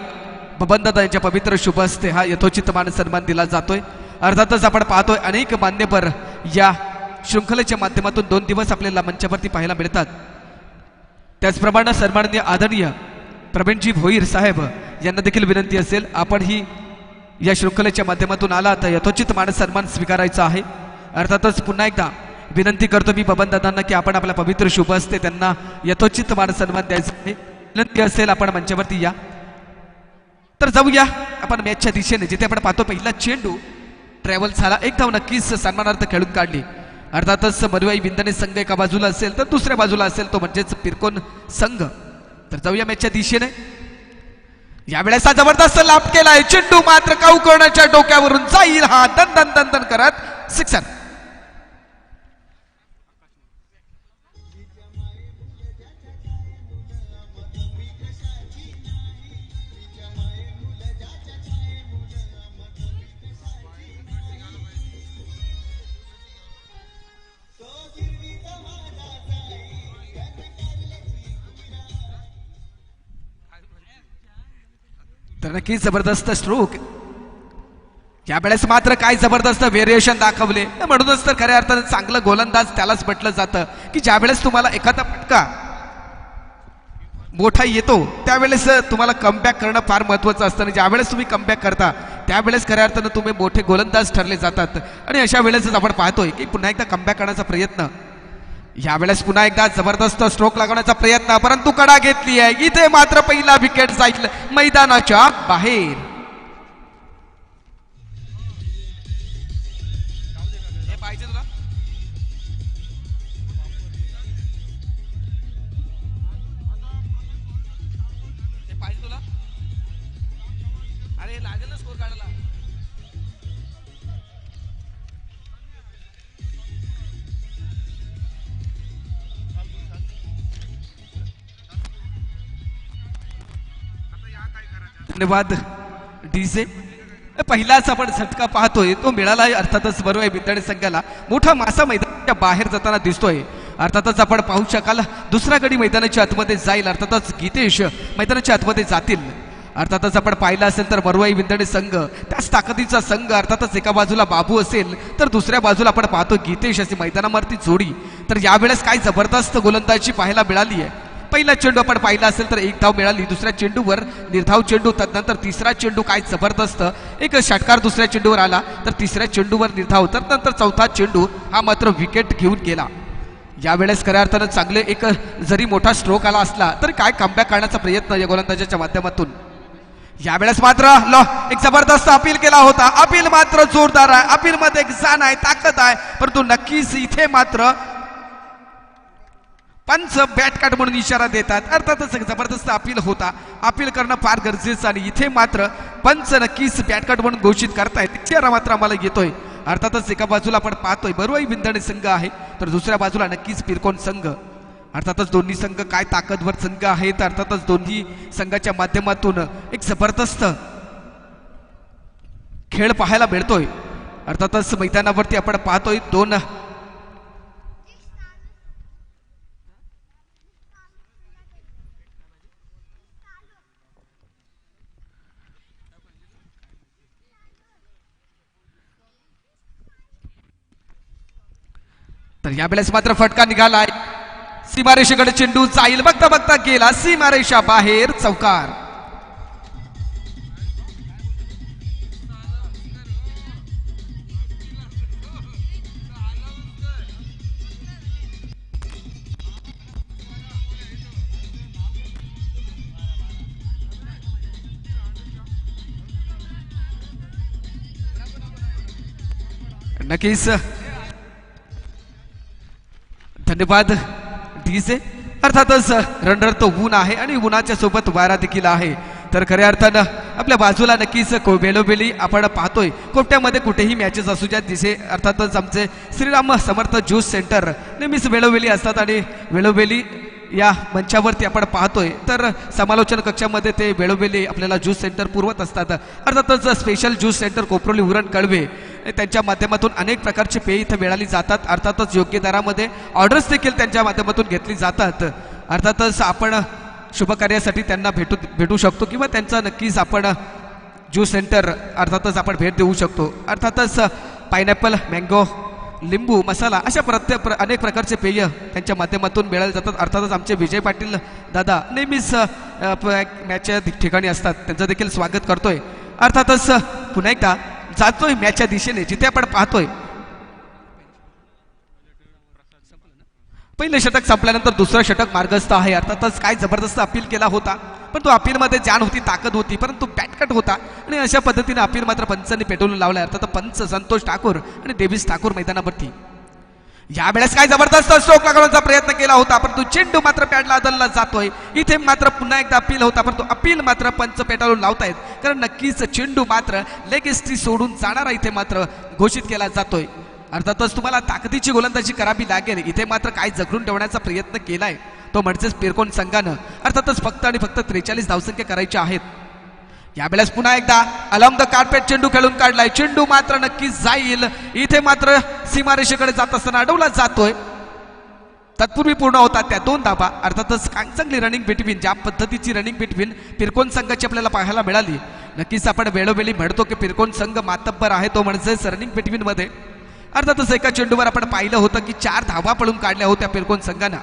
बबनदादा यांच्या पवित्र शुभ हस्ते हा यथोचित मान सन्मान दिला जातोय. अर्थातच आपण पाहतोय अनेक मान्यवर या शृंखलेच्या माध्यमातून 2 दिवस आपल्याला मंचावरती पाहायला मिळतात. त्याचप्रमाणे सन्माननीय आदरणीय प्रवीणजी भोईर साहेब यांना देखील विनंती असेल आपण ही या शृंखलेच्या माध्यमातून आला तर यथोचित मान सन्मान स्वीकारायचा आहे. अर्थातच पुन्हा एकदा विनंती करतो मी बबनदादांना की आपण आपल्या पवित्र शुभ हस्ते त्यांना यथोचित मान सन्मान द्यायचा आहे. विनंती असेल आपण मंचावरती या. तर जाऊया आपण मॅचच्या दिशेने जिथे आपण पाहतो पहिला चेंडू ट्रॅव्हल झाला, एक धाव नक्कीच सन्मानार्थ खेळून काढली. अर्थातच मरुवाई बिंदणे संघ एका बाजूला असेल तर दुसऱ्या बाजूला असेल तो म्हणजेच पिरकोन संघ. तर जाऊया मॅचच्या दिशेने. यावेळेस हा जबरदस्त लाभ केलाय चेंडू मात्र काऊकर्णाच्या डोक्यावरून जाईल हा दन दन दन दन करत सिक्सर. तर नक्की जबरदस्त स्ट्रोक. यावेळेस मात्र काय जबरदस्त व्हेरिएशन दाखवले. म्हणूनच तर खऱ्या अर्थानं चांगलं गोलंदाज त्यालाच म्हटलं जातं की ज्यावेळेस तुम्हाला एखादा फटका मोठा येतो त्यावेळेस तुम्हाला कमबॅक करणं फार महत्वाचं असतं. आणि ज्यावेळेस तुम्ही कमबॅक करता त्यावेळेस खऱ्या अर्थानं तुम्ही मोठे गोलंदाज ठरले जातात. आणि अशा वेळेसच आपण पाहतोय की पुन्हा एकदा कमबॅक करण्याचा प्रयत्न. यावेळेस पुन्हा एकदा जबरदस्त स्ट्रोक लागवण्याचा प्रयत्न परंतु कडा घेतली आहे. इथे मात्र पहिला विकेट जाईल मैदानाच्या बाहेर. अरे लागेल ना स्कोर काढायला. धन्यवाद डीजे. पहिलाच आपण झटका पाहतोय तो मिळाला अर्थातच मरुवाई बिंदणे संघाला. मोठा मासा मैदानाच्या बाहेर जाताना दिसतोय. अर्थातच आपण पाहू शकाल दुसरा गडी मैदानाच्या आतमध्ये जाईल, अर्थातच गीतेश मैदानाच्या आतमध्ये जातील. अर्थातच आपण पाहिलं असेल तर मरुवाई विंदणे संघ त्याच ताकदीचा संघ, अर्थातच एका बाजूला बाबू असेल तर दुसऱ्या बाजूला आपण पाहतो गीतेश अशी मैदानावरती जोडी. तर यावेळेस काय जबरदस्त गोलंदाजी पाहायला मिळाली आहे. पहिला चेंडू आपण पाहिला असेल तर एक धाव मिळाली, दुसऱ्या चेंडूवर निर्धाव चेंडू, तदनंतर तिसरा चेंडू काय जबरदस्त एक षटकार दुसऱ्या चेंडूवर आला, तर तिसऱ्या चेंडूवर निर्धाव, तर नंतर चौथा चेंडू हा मात्र विकेट घेऊन गेला. यावेळेस खऱ्या अर्थानं चांगले एक जरी मोठा स्ट्रोक आला असला तर काय कमबॅक करण्याचा प्रयत्न या गोलंदाजाच्या माध्यमातून. यावेळेस मात्र एक जबरदस्त अपील केला होता, अपील मात्र जोरदार आहे, अपील मध्ये एक जाण आहे, ताकद आहे, परंतु नक्कीच इथे मात्र पंच बॅट काट म्हणून इशारा देतात. अर्थातच एक जबरदस्त अपील होता, अपील करणं फार गरजेचं आणि इथे मात्र पंच नक्कीच बॅट काट म्हणून घोषित करतायत, इशारा मात्र आम्हाला येतोय. अर्थातच एका बाजूला आपण पाहतोय बरुवाई विंदणे संघ आहे, तर दुसऱ्या बाजूला नक्कीच पिरकोन संघ. अर्थातच दोन्ही संघ काय ताकदवर संघ आहेत. अर्थातच दोन्ही संघाच्या माध्यमातून एक जबरदस्त खेळ पाहायला मिळतोय. अर्थातच मैदानावरती आपण पाहतोय दोन तर यावेळेस मात्र फटका निघालाय, सीमारेषेकडे चेंडू जाईल, बघता बघता गेला सीमारेषा बाहेर, चौकार. नक्कीच धन्यवाद डीजे. अर्थातच रणरण तो ऊन आहे आणि उन्हाच्या सोबत वारा देखील आहे. तर खऱ्या अर्थानं आपल्या बाजूला नक्कीच वेळोवेळी आपण पाहतोय कोपट्यामध्ये कुठेही मॅचेस असू द्या, दिसे अर्थातच आमचे श्रीराम समर्थ ज्यूस सेंटर नेहमीच वेळोवेळी असतात आणि वेळोवेळी या मंचावरती आपण पाहतोय तर समालोचन कक्षामध्ये ते वेळोवेळी आपल्याला ज्यूस सेंटर पुरवत असतात. अर्थातच special juice centre Koproli Uran Kalwe त्यांच्या माध्यमातून अनेक प्रकारचे पेय इथं मिळाली जातात. अर्थातच योग्य दरामध्ये ऑर्डर्स देखील त्यांच्या माध्यमातून घेतली जातात. अर्थातच आपण शुभकार्यासाठी त्यांना भेटू शकतो किंवा त्यांचा नक्कीच आपण ज्यूस सेंटर अर्थातच आपण भेट देऊ शकतो. अर्थातच पायनॅपल, मँगो, लिंबू, मसाला अशा अनेक प्रकारचे पेय त्यांच्या माध्यमातून मिळाले जातात. अर्थातच आमचे विजय पाटील दादा नेहमीच मॅचच्या ठिकाणी असतात, त्यांचं देखील स्वागत करतोय. अर्थातच पुन्हा एकदा जातोय मॅचच्या दिशेने, जिथे आपण पाहतोय पहिलं षटक संपल्यानंतर दुसरं षटक मार्गस्थ आहे. अर्थातच काय जबरदस्त अपील केला होता, पण तो अपीलमध्ये जान होती, ताकद होती, परंतु बॅटकट होता आणि अशा पद्धतीने अपील मात्र पंचांनी पेटवून लावलाय. अर्थात पंच संतोष ठाकूर आणि डेव्हिस ठाकूर मैदानावरती. यावेळेस काय जबरदस्त स्ट्रोक लागवण्याचा प्रयत्न केला होता, परंतु चेंडू मात्र पॅडला अदलला जातोय. इथे मात्र पुन्हा एकदा अपील होता, परंतु अपील मात्र पंच पेटाळून लावतायत, कारण नक्कीच चेंडू मात्र लेगेस्टी सोडून जाणारा इथे मात्र घोषित केला जातोय. अर्थातच तुम्हाला ताकदीची गोलंदाजी करावी लागेल. इथे मात्र काय जगरून ठेवण्याचा प्रयत्न केलाय तो म्हणजेच पिरकोन संघानं. अर्थातच फक्त आणि फक्त 43 धावसंख्या करायच्या आहेत. यावेळेस पुन्हा एकदा अलॉंग द कार्पेट चेंडू खेळून काढलाय, चेंडू मात्र नक्कीच जाईल. इथे मात्र सीमारेषेकडे जात असताना अडवला जातोय. तत्पूर्वी पूर्ण होतात त्या 2 धावा. अर्थातच चांगली रनिंग बिटवीन, ज्या पद्धतीची रनिंग बिटवीन पिरकोन संघाची आपल्याला पाहायला मिळाली. नक्कीच आपण वेळोवेळी म्हणतो की पिरकोन संघ मातब्बर आहे, तो म्हणजेच रनिंग बिटवीन मध्ये. अर्थातच एका चेंडूवर आपण पाहिलं होतं की 4 धावा पळून काढल्या होत्या पिरकोन संघानं.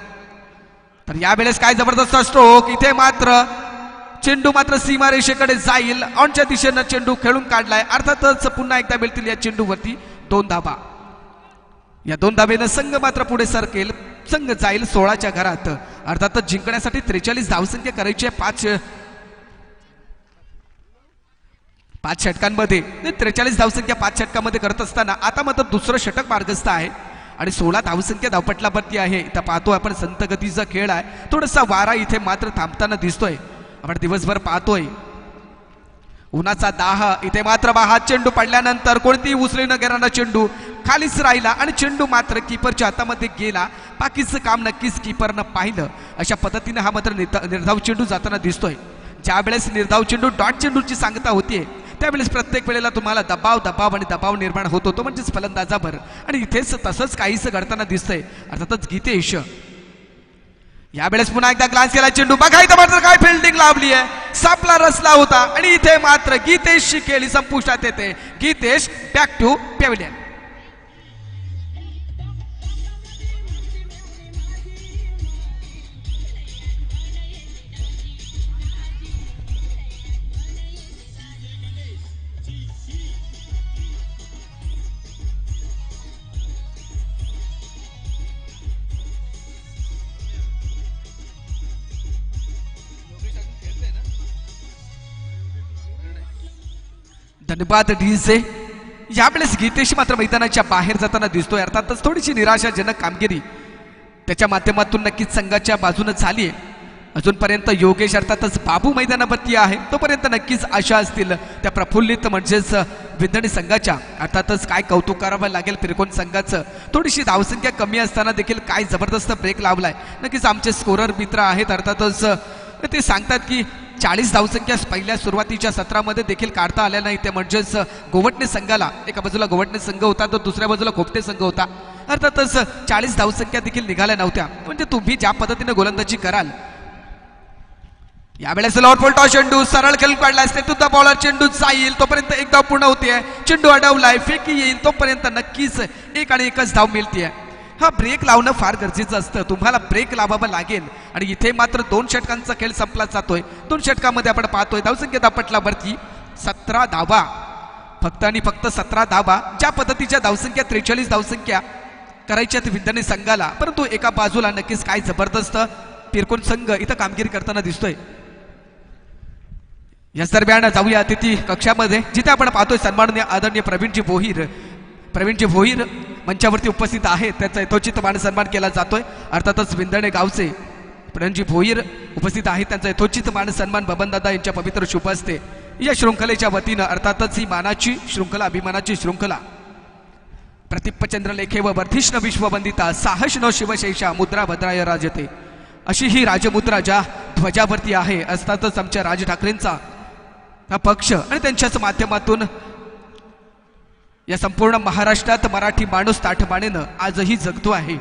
तर यावेळेस काय जबरदस्त स्ट्रोक, इथे मात्र चेंडू मात्र सीमारेषेकडे जाईल, ऑनच्या दिशेनं चेंडू खेळून काढलाय. अर्थातच पुन्हा एकदा मिळतील या चेंडूवरती 2 धावा. या 2 धावेनं संघ मात्र पुढे सरकेल, संघ जाईल 16च्या घरात. अर्थातच जिंकण्यासाठी 43 धावसंख्या करायची आहे 5 षटकांमध्ये. 43 धावसंख्या 5 षटकांमध्ये करत असताना आता मात्र दुसरं षटक मार्गस्थ आहे आणि 16 धावसंख्या धावपटलावरती आहे. इथं पाहतोय आपण संत गतीचा खेळ आहे, थोडासा वारा इथे मात्र थांबताना दिसतोय. आपण दिवसभर पाहतोय उन्हाचा दाह. इथे मात्र हात चेंडू पडल्यानंतर कोणतीही उचली न घेणारा चेंडू खालीच राहिला आणि चेंडू मात्र कीपरच्या हातामध्ये गेला. बाकीचं काम नक्कीच कीपरनं पाहिलं. अशा पद्धतीने हा मात्र निर्धाव चेंडू जाताना दिसतोय. ज्या वेळेस निर्धाव चेंडू डॉट चेंडूची सांगता होतीये त्यावेळेस प्रत्येक वेळेला तुम्हाला दबाव आणि दबाव निर्माण होत होतो, म्हणजेच फलंदाजावर. आणि इथेच तसंच काहीच घडताना दिसतंय. अर्थातच गीतेश यावेळेस पुन्हा एकदा ग्लान्स केला चेंडू, बघा इथं मात्र काय फिल्डिंग लावली आहे, सापला रसला होता आणि इथे मात्र गीतेशची खेळी संपुष्टात येते. Geetesh back to pavilion. धन्यवाद डीजे. यावेळेस गीतेश मात्र मैदानाच्या बाहेर जाताना दिसतोय. अर्थातच थोडीशी निराशाजनक कामगिरी त्याच्या माध्यमातून नक्कीच संघाच्या बाजूने झाली आहे. अजूनपर्यंत योगेश अर्थातच बाबू मैदानावरती आहे, तोपर्यंत नक्कीच आशा असतील त्या प्रफुल्लित म्हणजेच विंधणी संघाच्या. अर्थातच काय कौतुक करावं लागेल पिरकोन संघाचं, थोडीशी धावसंख्या कमी असताना देखील काय जबरदस्त ब्रेक लावलाय. नक्कीच आमचे स्कोरर मित्र आहेत अर्थातच ते सांगतात की 40 धावसंख्या पहिल्या सुरुवातीच्या सत्रामध्ये देखील काढता आल्या नाही. ते म्हणजेच गोवटणे संघाला, एका बाजूला गोवटणे संघ होता तर दुसऱ्या बाजूला खोपटे संघ होता. अर्थातच 40 धावसंख्या देखील निघाल्या नव्हत्या. म्हणजे तुम्ही ज्या पद्धतीने गोलंदाजी कराल, यावेळेस लॉट फुलटॉ चेंडू सरळ खेळून काढला असते टू द बॉलर, चेंडू जाईल तोपर्यंत एक धाव पूर्ण होते. चेंडू अडवलाय, फेकी येईल तोपर्यंत नक्कीच एक आणि एकच धाव मिळते. हा ब्रेक लावणं फार गरजेचं असतं, तुम्हाला ब्रेक लावावं लागेल. आणि इथे मात्र 2 षटकांचा खेळ संपला जातोय. 2 षटकामध्ये आपण पाहतोय धावसंख्या दापटलावरती 17 धावा, फक्त आणि फक्त 17 धावा. ज्या पद्धतीच्या धावसंख्या 43 धावसंख्या करायच्या विंधणी संघाला, परंतु एका बाजूला नक्कीच काय जबरदस्त पिरकोन संघ इथं कामगिरी करताना दिसतोय. याच दरम्यान जाऊया अतिथी कक्षामध्ये, जिथे आपण पाहतोय सन्माननीय आदरणीय प्रवीणजी भोईर मंचावरती उपस्थित आहेत. त्याचा यथोचित मान सन्मान केला जातोय. अर्थातच विंधणे गावचे प्रवीणजी भोईर उपस्थित आहेत, त्यांचा यथोचित मान सन्मान बबनदादा यांच्या पवित्र शुभ हस्ते या शृंखलेच्या वतीनं. अर्थातच ही मानाची शृंखला, अभिमानाची शृंखला, प्रतिप्पचंद्र लेखे व वर्धिष्ण विश्ववंदिता साहस शिवशेषा मुद्रा भद्राय राजते, अशी ही राजमुद्रा ज्या ध्वजावरती आहे. असतातच आमच्या राज ठाकरेंचा हा पक्ष आणि त्यांच्याच माध्यमातून या संपूर्ण महाराष्ट्रात मराठी माणूस ताठमानेनं आजही जगतो आहे.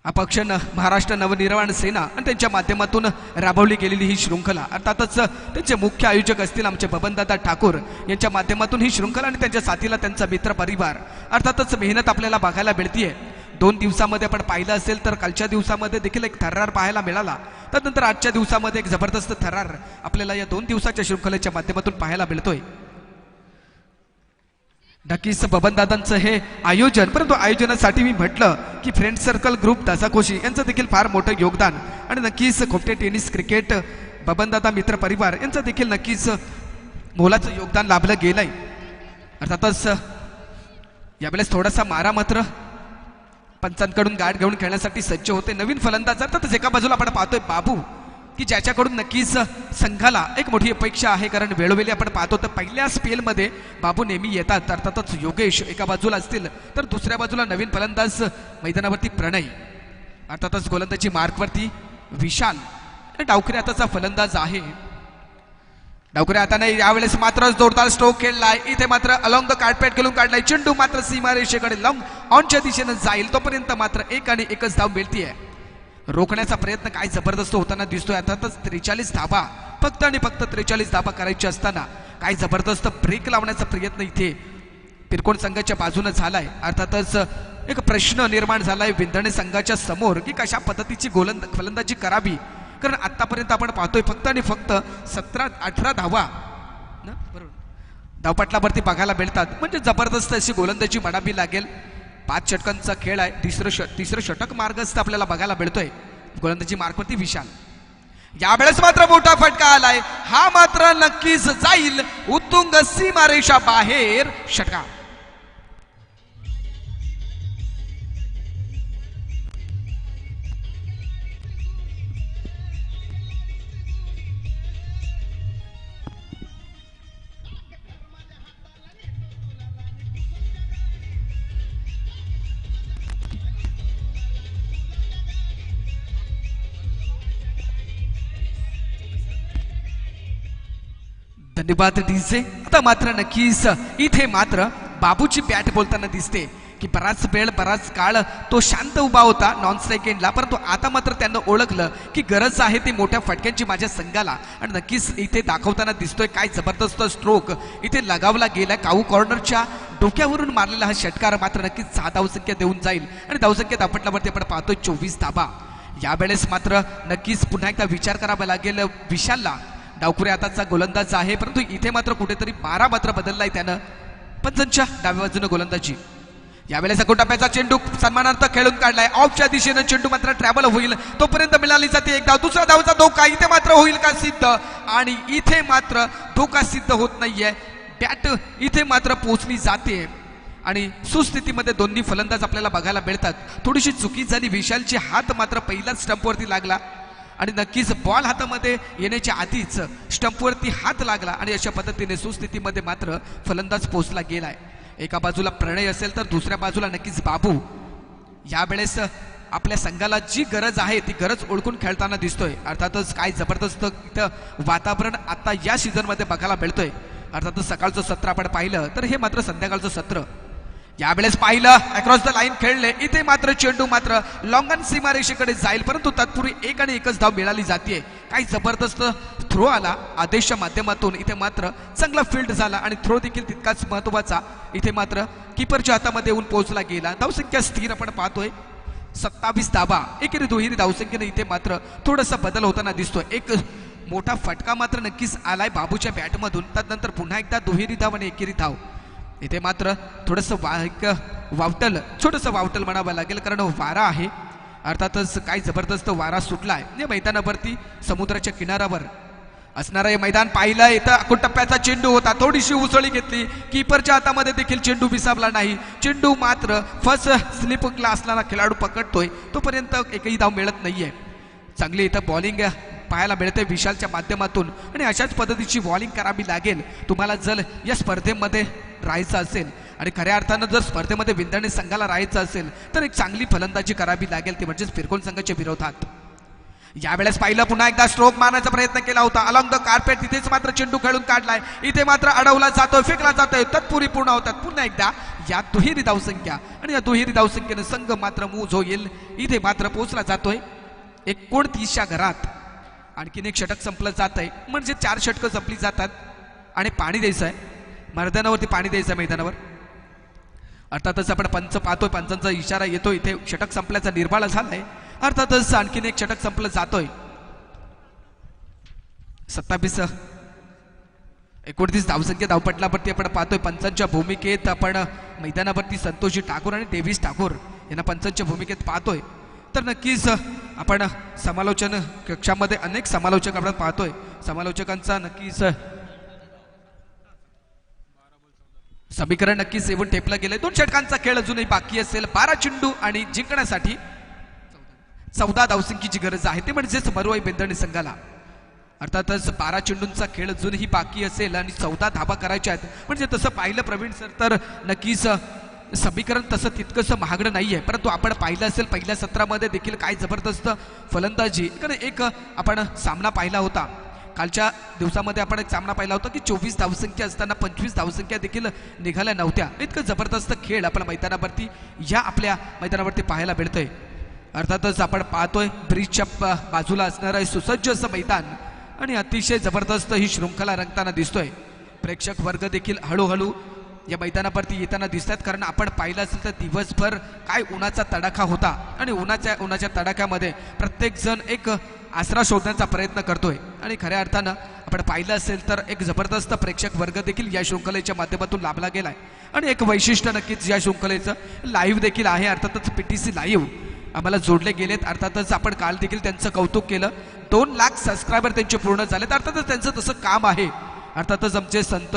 हा पक्ष महाराष्ट्र नवनिर्माण सेना आणि त्यांच्या माध्यमातून राबवली गेलेली ही शृंखला. अर्थातच त्यांचे मुख्य आयोजक असतील आमचे बबनदादा ठाकूर यांच्या माध्यमातून ही शृंखला आणि त्यांच्या साथीला त्यांचा मित्र परिवार. अर्थातच मेहनत आपल्याला बघायला मिळतीये. 2 दिवसामध्ये आपण पाहिलं असेल तर कालच्या दिवसामध्ये देखील एक थरार पाहायला मिळाला, त्यानंतर आजच्या दिवसामध्ये एक जबरदस्त थरार आपल्याला या 2 दिवसाच्या शृंखलेच्या माध्यमातून पाहायला मिळतोय. नक्कीच बबनदादांचं हे आयोजन, परंतु आयोजनासाठी मी म्हटलं की फ्रेंड सर्कल ग्रुप दसाकोशी यांचं देखील फार मोठं योगदान आणि नक्कीच खोपटे टेनिस क्रिकेट बबनदादा मित्र परिवार यांचं देखील नक्कीच मोलाचं योगदान लाभलं गेलंय. अर्थातच यावेळेस थोडासा मारा मात्र पंचांकडून गाठ घेऊन खेळण्यासाठी सज्ज होते नवीन फलंदाज. अर्थातच एका बाजूला आपण पाहतोय बाबू, की ज्याच्याकडून नक्कीच संघाला एक मोठी अपेक्षा आहे, कारण वेळोवेळी आपण पाहतो तर पहिल्या स्पेलमध्ये बाबू नेहमी येतात. अर्थातच योगेश एका बाजूला असतील तर दुसऱ्या बाजूला नवीन फलंदाज मैदानावरती प्रणय, अर्थातच गोलंदाजी मार्कवरती विशाल, डावखरे आताचा फलंदाज आहे. डावखरे आता नाही, यावेळेस मात्र जोरदार स्ट्रोक खेळलाय. इथे मात्र अलॉंग द कार्डपॅट खेळून काढलाय. चेंडू मात्र सीमारेषेकडे लॉंग ऑनच्या दिशेने जाईल तोपर्यंत मात्र एक आणि एकच धाव मिळतीये. रोखण्याचा प्रयत्न काय जबरदस्त होताना दिसतोय. अर्थातच 43 धाबा, फक्त आणि फक्त 43 धाबा करायची असताना काय जबरदस्त ब्रेक लावण्याचा प्रयत्न इथे पिरकोन संघाच्या बाजूने झालाय. अर्थातच एक प्रश्न निर्माण झालाय विंधणे संघाच्या समोर की कशा पद्धतीची फलंदाजी करावी, कारण आतापर्यंत आपण पाहतोय फक्त आणि फक्त 17-18 धावा बरोबर धावपटलावरती बघायला मिळतात. म्हणजे जबरदस्त अशी गोलंदाजी म्हणावी लागेल. 5 षटकांचा खेळ आहे. तिसरं षटक मार्गस्थ आपल्याला बघायला मिळतोय. गोलंदाजी मार्कवरती विशाल. यावेळेस मात्र मोठा फटका आलाय. हा मात्र नक्कीच जाईल उत्तुंग सीमारेषा बाहेर षटका. धन्यवाद डीजे. आता मात्र नक्कीच इथे मात्र बाबूची बॅट बोलताना दिसते की बराच वेळ बराच काळ तो शांत उभा होता नॉन स्ट्राईक एंडला, परंतु आता मात्र त्यांना ओळखलं की गरज आहे ती मोठ्या फटक्यांची माझ्या संघाला. आणि नक्कीच इथे दाखवताना दिसतोय काय जबरदस्त स्ट्रोक इथे लगावला गेला. काऊ कॉर्नरच्या डोक्यावरून मारलेला हा षटकार मात्र नक्कीच 6 धावसंख्या देऊन जाईल आणि धावसंख्या दापटल्यावरती आपण पाहतोय 24 धाबा. यावेळेस मात्र नक्कीच पुन्हा एकदा विचार करावा लागेल विशालला. डावखुरे आताचा गोलंदाज आहे, परंतु इथे मात्र कुठेतरी 12 मात्र बदललाय त्यानं. पंचांच्या डाव्या बाजूने गोलंदाजी. यावेळेस गोटाप्याचा चेंडू सन्मानार्थ खेळून काढलाय. ऑफच्या दिशेने चेंडू मात्र ट्रॅव्हल होईल तोपर्यंत मिळाली जाते एक धाव. दुसरा धावचा धोका इथे मात्र होईल का सिद्ध, आणि इथे मात्र धोका सिद्ध होत नाहीये. बॅट इथे मात्र पोहोचली जाते आणि सुस्थितीमध्ये दोन्ही फलंदाज आपल्याला बघायला मिळतात. थोडीशी चुकी झाली. विशालची हात मात्र पहिलाच स्टंपवरती लागला आणि नक्कीच बॉल हातामध्ये येण्याच्या आधीच स्टंपवरती हात लागला आणि अशा पद्धतीने सुस्थितीमध्ये मात्र फलंदाज पोहोचला गेलाय. एका बाजूला प्रणय असेल तर दुसऱ्या बाजूला नक्कीच बाबू. यावेळेस आपल्या संघाला जी गरज आहे ती गरज ओळखून खेळताना दिसतोय. अर्थातच काय जबरदस्त इथं वातावरण आता या सीझनमध्ये बघायला मिळतोय. अर्थातच सकाळचं सत्र आपण पाहिलं तर हे मात्र संध्याकाळचं सत्र. यावेळेस पाहिलं अक्रॉस द लाईन खेळले. इथे मात्र चेंडू मात्र लॉंगन सीमारेषेकडे जाईल, परंतु तत्पूर्वी एक आणि एकच धाव मिळाली जाते. काही जबरदस्त थ्रो आला आदेशच्या माध्यमातून. इथे मात्र चांगला फील्ड झाला आणि थ्रो देखील तितकाच महत्वाचा इथे मात्र किपरच्या हातामध्ये येऊन पोहोचला गेला. धावसंख्या स्थिर आपण पाहतोय 27 धाबा. एकेरी दुहेरी धावसंख्येने इथे मात्र थोडासा बदल होताना दिसतोय. एक मोठा फटका मात्र नक्कीच आलाय बाबूच्या बॅटमधून. त्यानंतर पुन्हा एकदा दुहेरी धाव आणि एकेरी धाव. इथे मात्र थोडंसं वावटल छोटंसं वावटल म्हणावं लागेल कारण वारा आहे. अर्थातच काय जबरदस्त वारा सुटलाय या मैदानावरती. समुद्राच्या किनाऱ्यावर असणारं हे मैदान पाहिलं. इथं टप्प्याचा चेंडू होता, थोडीशी उसळी घेतली. किपरच्या हातामध्ये देखील चेंडू विसावला नाही. चेंडू मात्र फर्स्ट स्लिपला असणारा खेळाडू पकडतोय तोपर्यंत एकही धाव मिळत नाहीये. चांगली इथं बॉलिंग पाहायला मिळते विशालच्या माध्यमातून आणि अशाच पद्धतीची बॉलिंग करावी लागेल तुम्हाला जर या स्पर्धेमध्ये राहायचं असेल. आणि खऱ्या अर्थानं जर स्पर्धेमध्ये विंदणे संघाला राहायचं असेल तर एक चांगली फलंदाजी करावी लागेल ती म्हणजेच फिरकोन संघाच्या विरोधात. यावेळेस पाहिलं पुन्हा एकदा स्ट्रोक मारण्याचा प्रयत्न केला होता अलॉंग द कार्पेट. तिथेच मात्र चेंडू खेळून काढलाय. इथे मात्र अडवला जातोय फेकला जातोय. तत्पुरी पूर्ण होतात पुन्हा एकदा या दुहेरी धावसंख्या आणि या दुहेरी धावसंख्येने संघ मात्र मूज होईल. इथे मात्र पोहोचला जातोय 29च्या घरात. आणखीन एक षटक संपलं जात आहे म्हणजे 4 षटकं संपली जातात आणि पाणी द्यायचं आहे मैदानावरती. पाणी द्यायचं आहे मैदानावर. अर्थातच आपण पंच पाहतोय. पंचांचा इशारा येतोय. इथे षटक संपल्याचा निर्बाळा झालाय. अर्थातच आणखीन एक षटक संपलं जातोय. 29 धावसंख्या धावपटलावरती आपण पाहतोय. पंचांच्या भूमिकेत आपण मैदानावरती संतोषजी ठाकूर आणि डेव्हिस ठाकूर यांना पंचांच्या भूमिकेत पाहतोय. तर नक्कीच आपण समालोचन कक्षामध्ये अनेक समालोचक आपण पाहतोय. समालोचकांचा नक्कीच समीकरण नक्कीच येऊन टेपलं गेलंय. 2 षटकांचा खेळ अजूनही बाकी असेल. 12 चेंडू आणि जिंकण्यासाठी 14 धावसंख्येची गरज आहे ते म्हणजेच मरुआई बेंदणी संघाला. अर्थातच 12 चेंडूंचा खेळ अजूनही बाकी असेल आणि 14 धाबा करायच्या आहेत. म्हणजे तसं पाहिलं प्रवीण सर तर नक्कीच समीकरण तसं तितकंसं महागडं नाहीये. परंतु आपण पाहिलं असेल पहिल्या सत्रामध्ये देखील काय जबरदस्त फलंदाजी. कारण एक आपण सामना पाहिला होता कालच्या दिवसामध्ये. आपण एक सामना पाहिला होता की 24 धावसंख्या असताना 25 धावसंख्या देखील निघाल्या नव्हत्या. इतकं जबरदस्त खेळ आपण मैदानावरती या आपल्या मैदानावरती पाहायला मिळतोय. अर्थातच आपण पाहतोय ब्रिजच्या बाजूला असणारं सुसज्ज असं मैदान आणि अतिशय जबरदस्त ही शृंखला रंगताना दिसतोय. प्रेक्षक वर्ग देखील हळूहळू या मैदानावरती येताना दिसतात. कारण आपण पाहिलं असेल तर दिवसभर काय उन्हाचा तडाखा होता आणि उन्हाच्या तडाख्यामध्ये प्रत्येक जण एक आसरा शोधण्याचा प्रयत्न करतोय. आणि खऱ्या अर्थानं आपण पाहिलं असेल तर एक जबरदस्त प्रेक्षक वर्ग देखील या शृंखलेच्या माध्यमातून लाभला गेलाय. आणि एक वैशिष्ट्य नक्कीच या शृंखलेचं लाईव्ह देखील आहे. अर्थातच PTC लाईव्ह आम्हाला जोडले गेलेत. अर्थातच आपण काल देखील त्यांचं कौतुक केलं. 2 लाख सबस्क्रायबर त्यांचे पूर्ण झालेत. अर्थातच त्यांचं तसं काम आहे. अर्थातच आमचे संत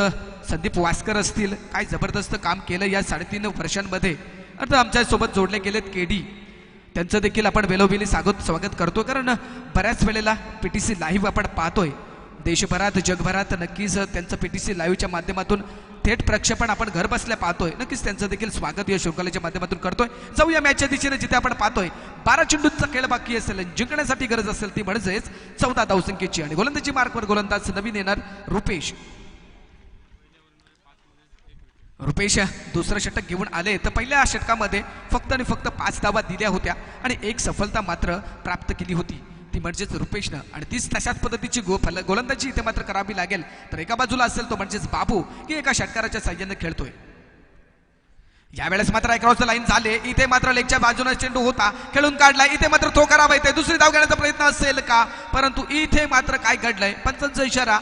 संदीप वास्कर असतील काय जबरदस्त काम केलं या 3.5 वर्षांमध्ये. अर्थात आमच्यासोबत जोडले गेलेत KD त्यांचं देखील आपण वेलोवेली स्वागत करतो. कारण बऱ्याच वेळेला PTC लाईव्ह आपण पाहतोय देशभरात जगभरात. नक्कीच त्यांचं PTC लाईव्हच्या माध्यमातून थेट प्रक्षेपण आपण घर बसल्या पाहतोय. नक्कीच त्यांचं देखील स्वागत या शृंखलेच्या माध्यमातून करतोय. जाऊया मॅचच्या दिशेने जिथे आपण पाहतोय 12 चेंडूंचा खेळ बाकी असेल. जिंकण्यासाठी गरज असेल ती म्हणजेच 14 धावसंख्येची. आणि गोलंदाजी मार्कवर गोलंदाज नवीन येणार रुपेश. रुपेश दुसरं षटक घेऊन आले तर पहिल्या षटकामध्ये फक्त आणि फक्त 5 धावा दिल्या होत्या आणि एक सफलता मात्र प्राप्त केली होती, ती म्हणजेच रुपेशनं. आणि तीच तशाच पद्धतीची गोलंदाजी इथे मात्र करावी लागेल. तर एका बाजूला असेल तो म्हणजेच बाबू की एका षटकाराच्या साह्याने खेळतोय. यावेळेस मात्र अक्रॉस द लाईन झाले. इथे मात्र लेगच्या बाजूने चेंडू होता, खेळून काढला. इथे मात्र तो करावा येते, दुसरी धाव घेण्याचा प्रयत्न असेल का, परंतु इथे मात्र काय घडलंय, पंचांचा इशारा.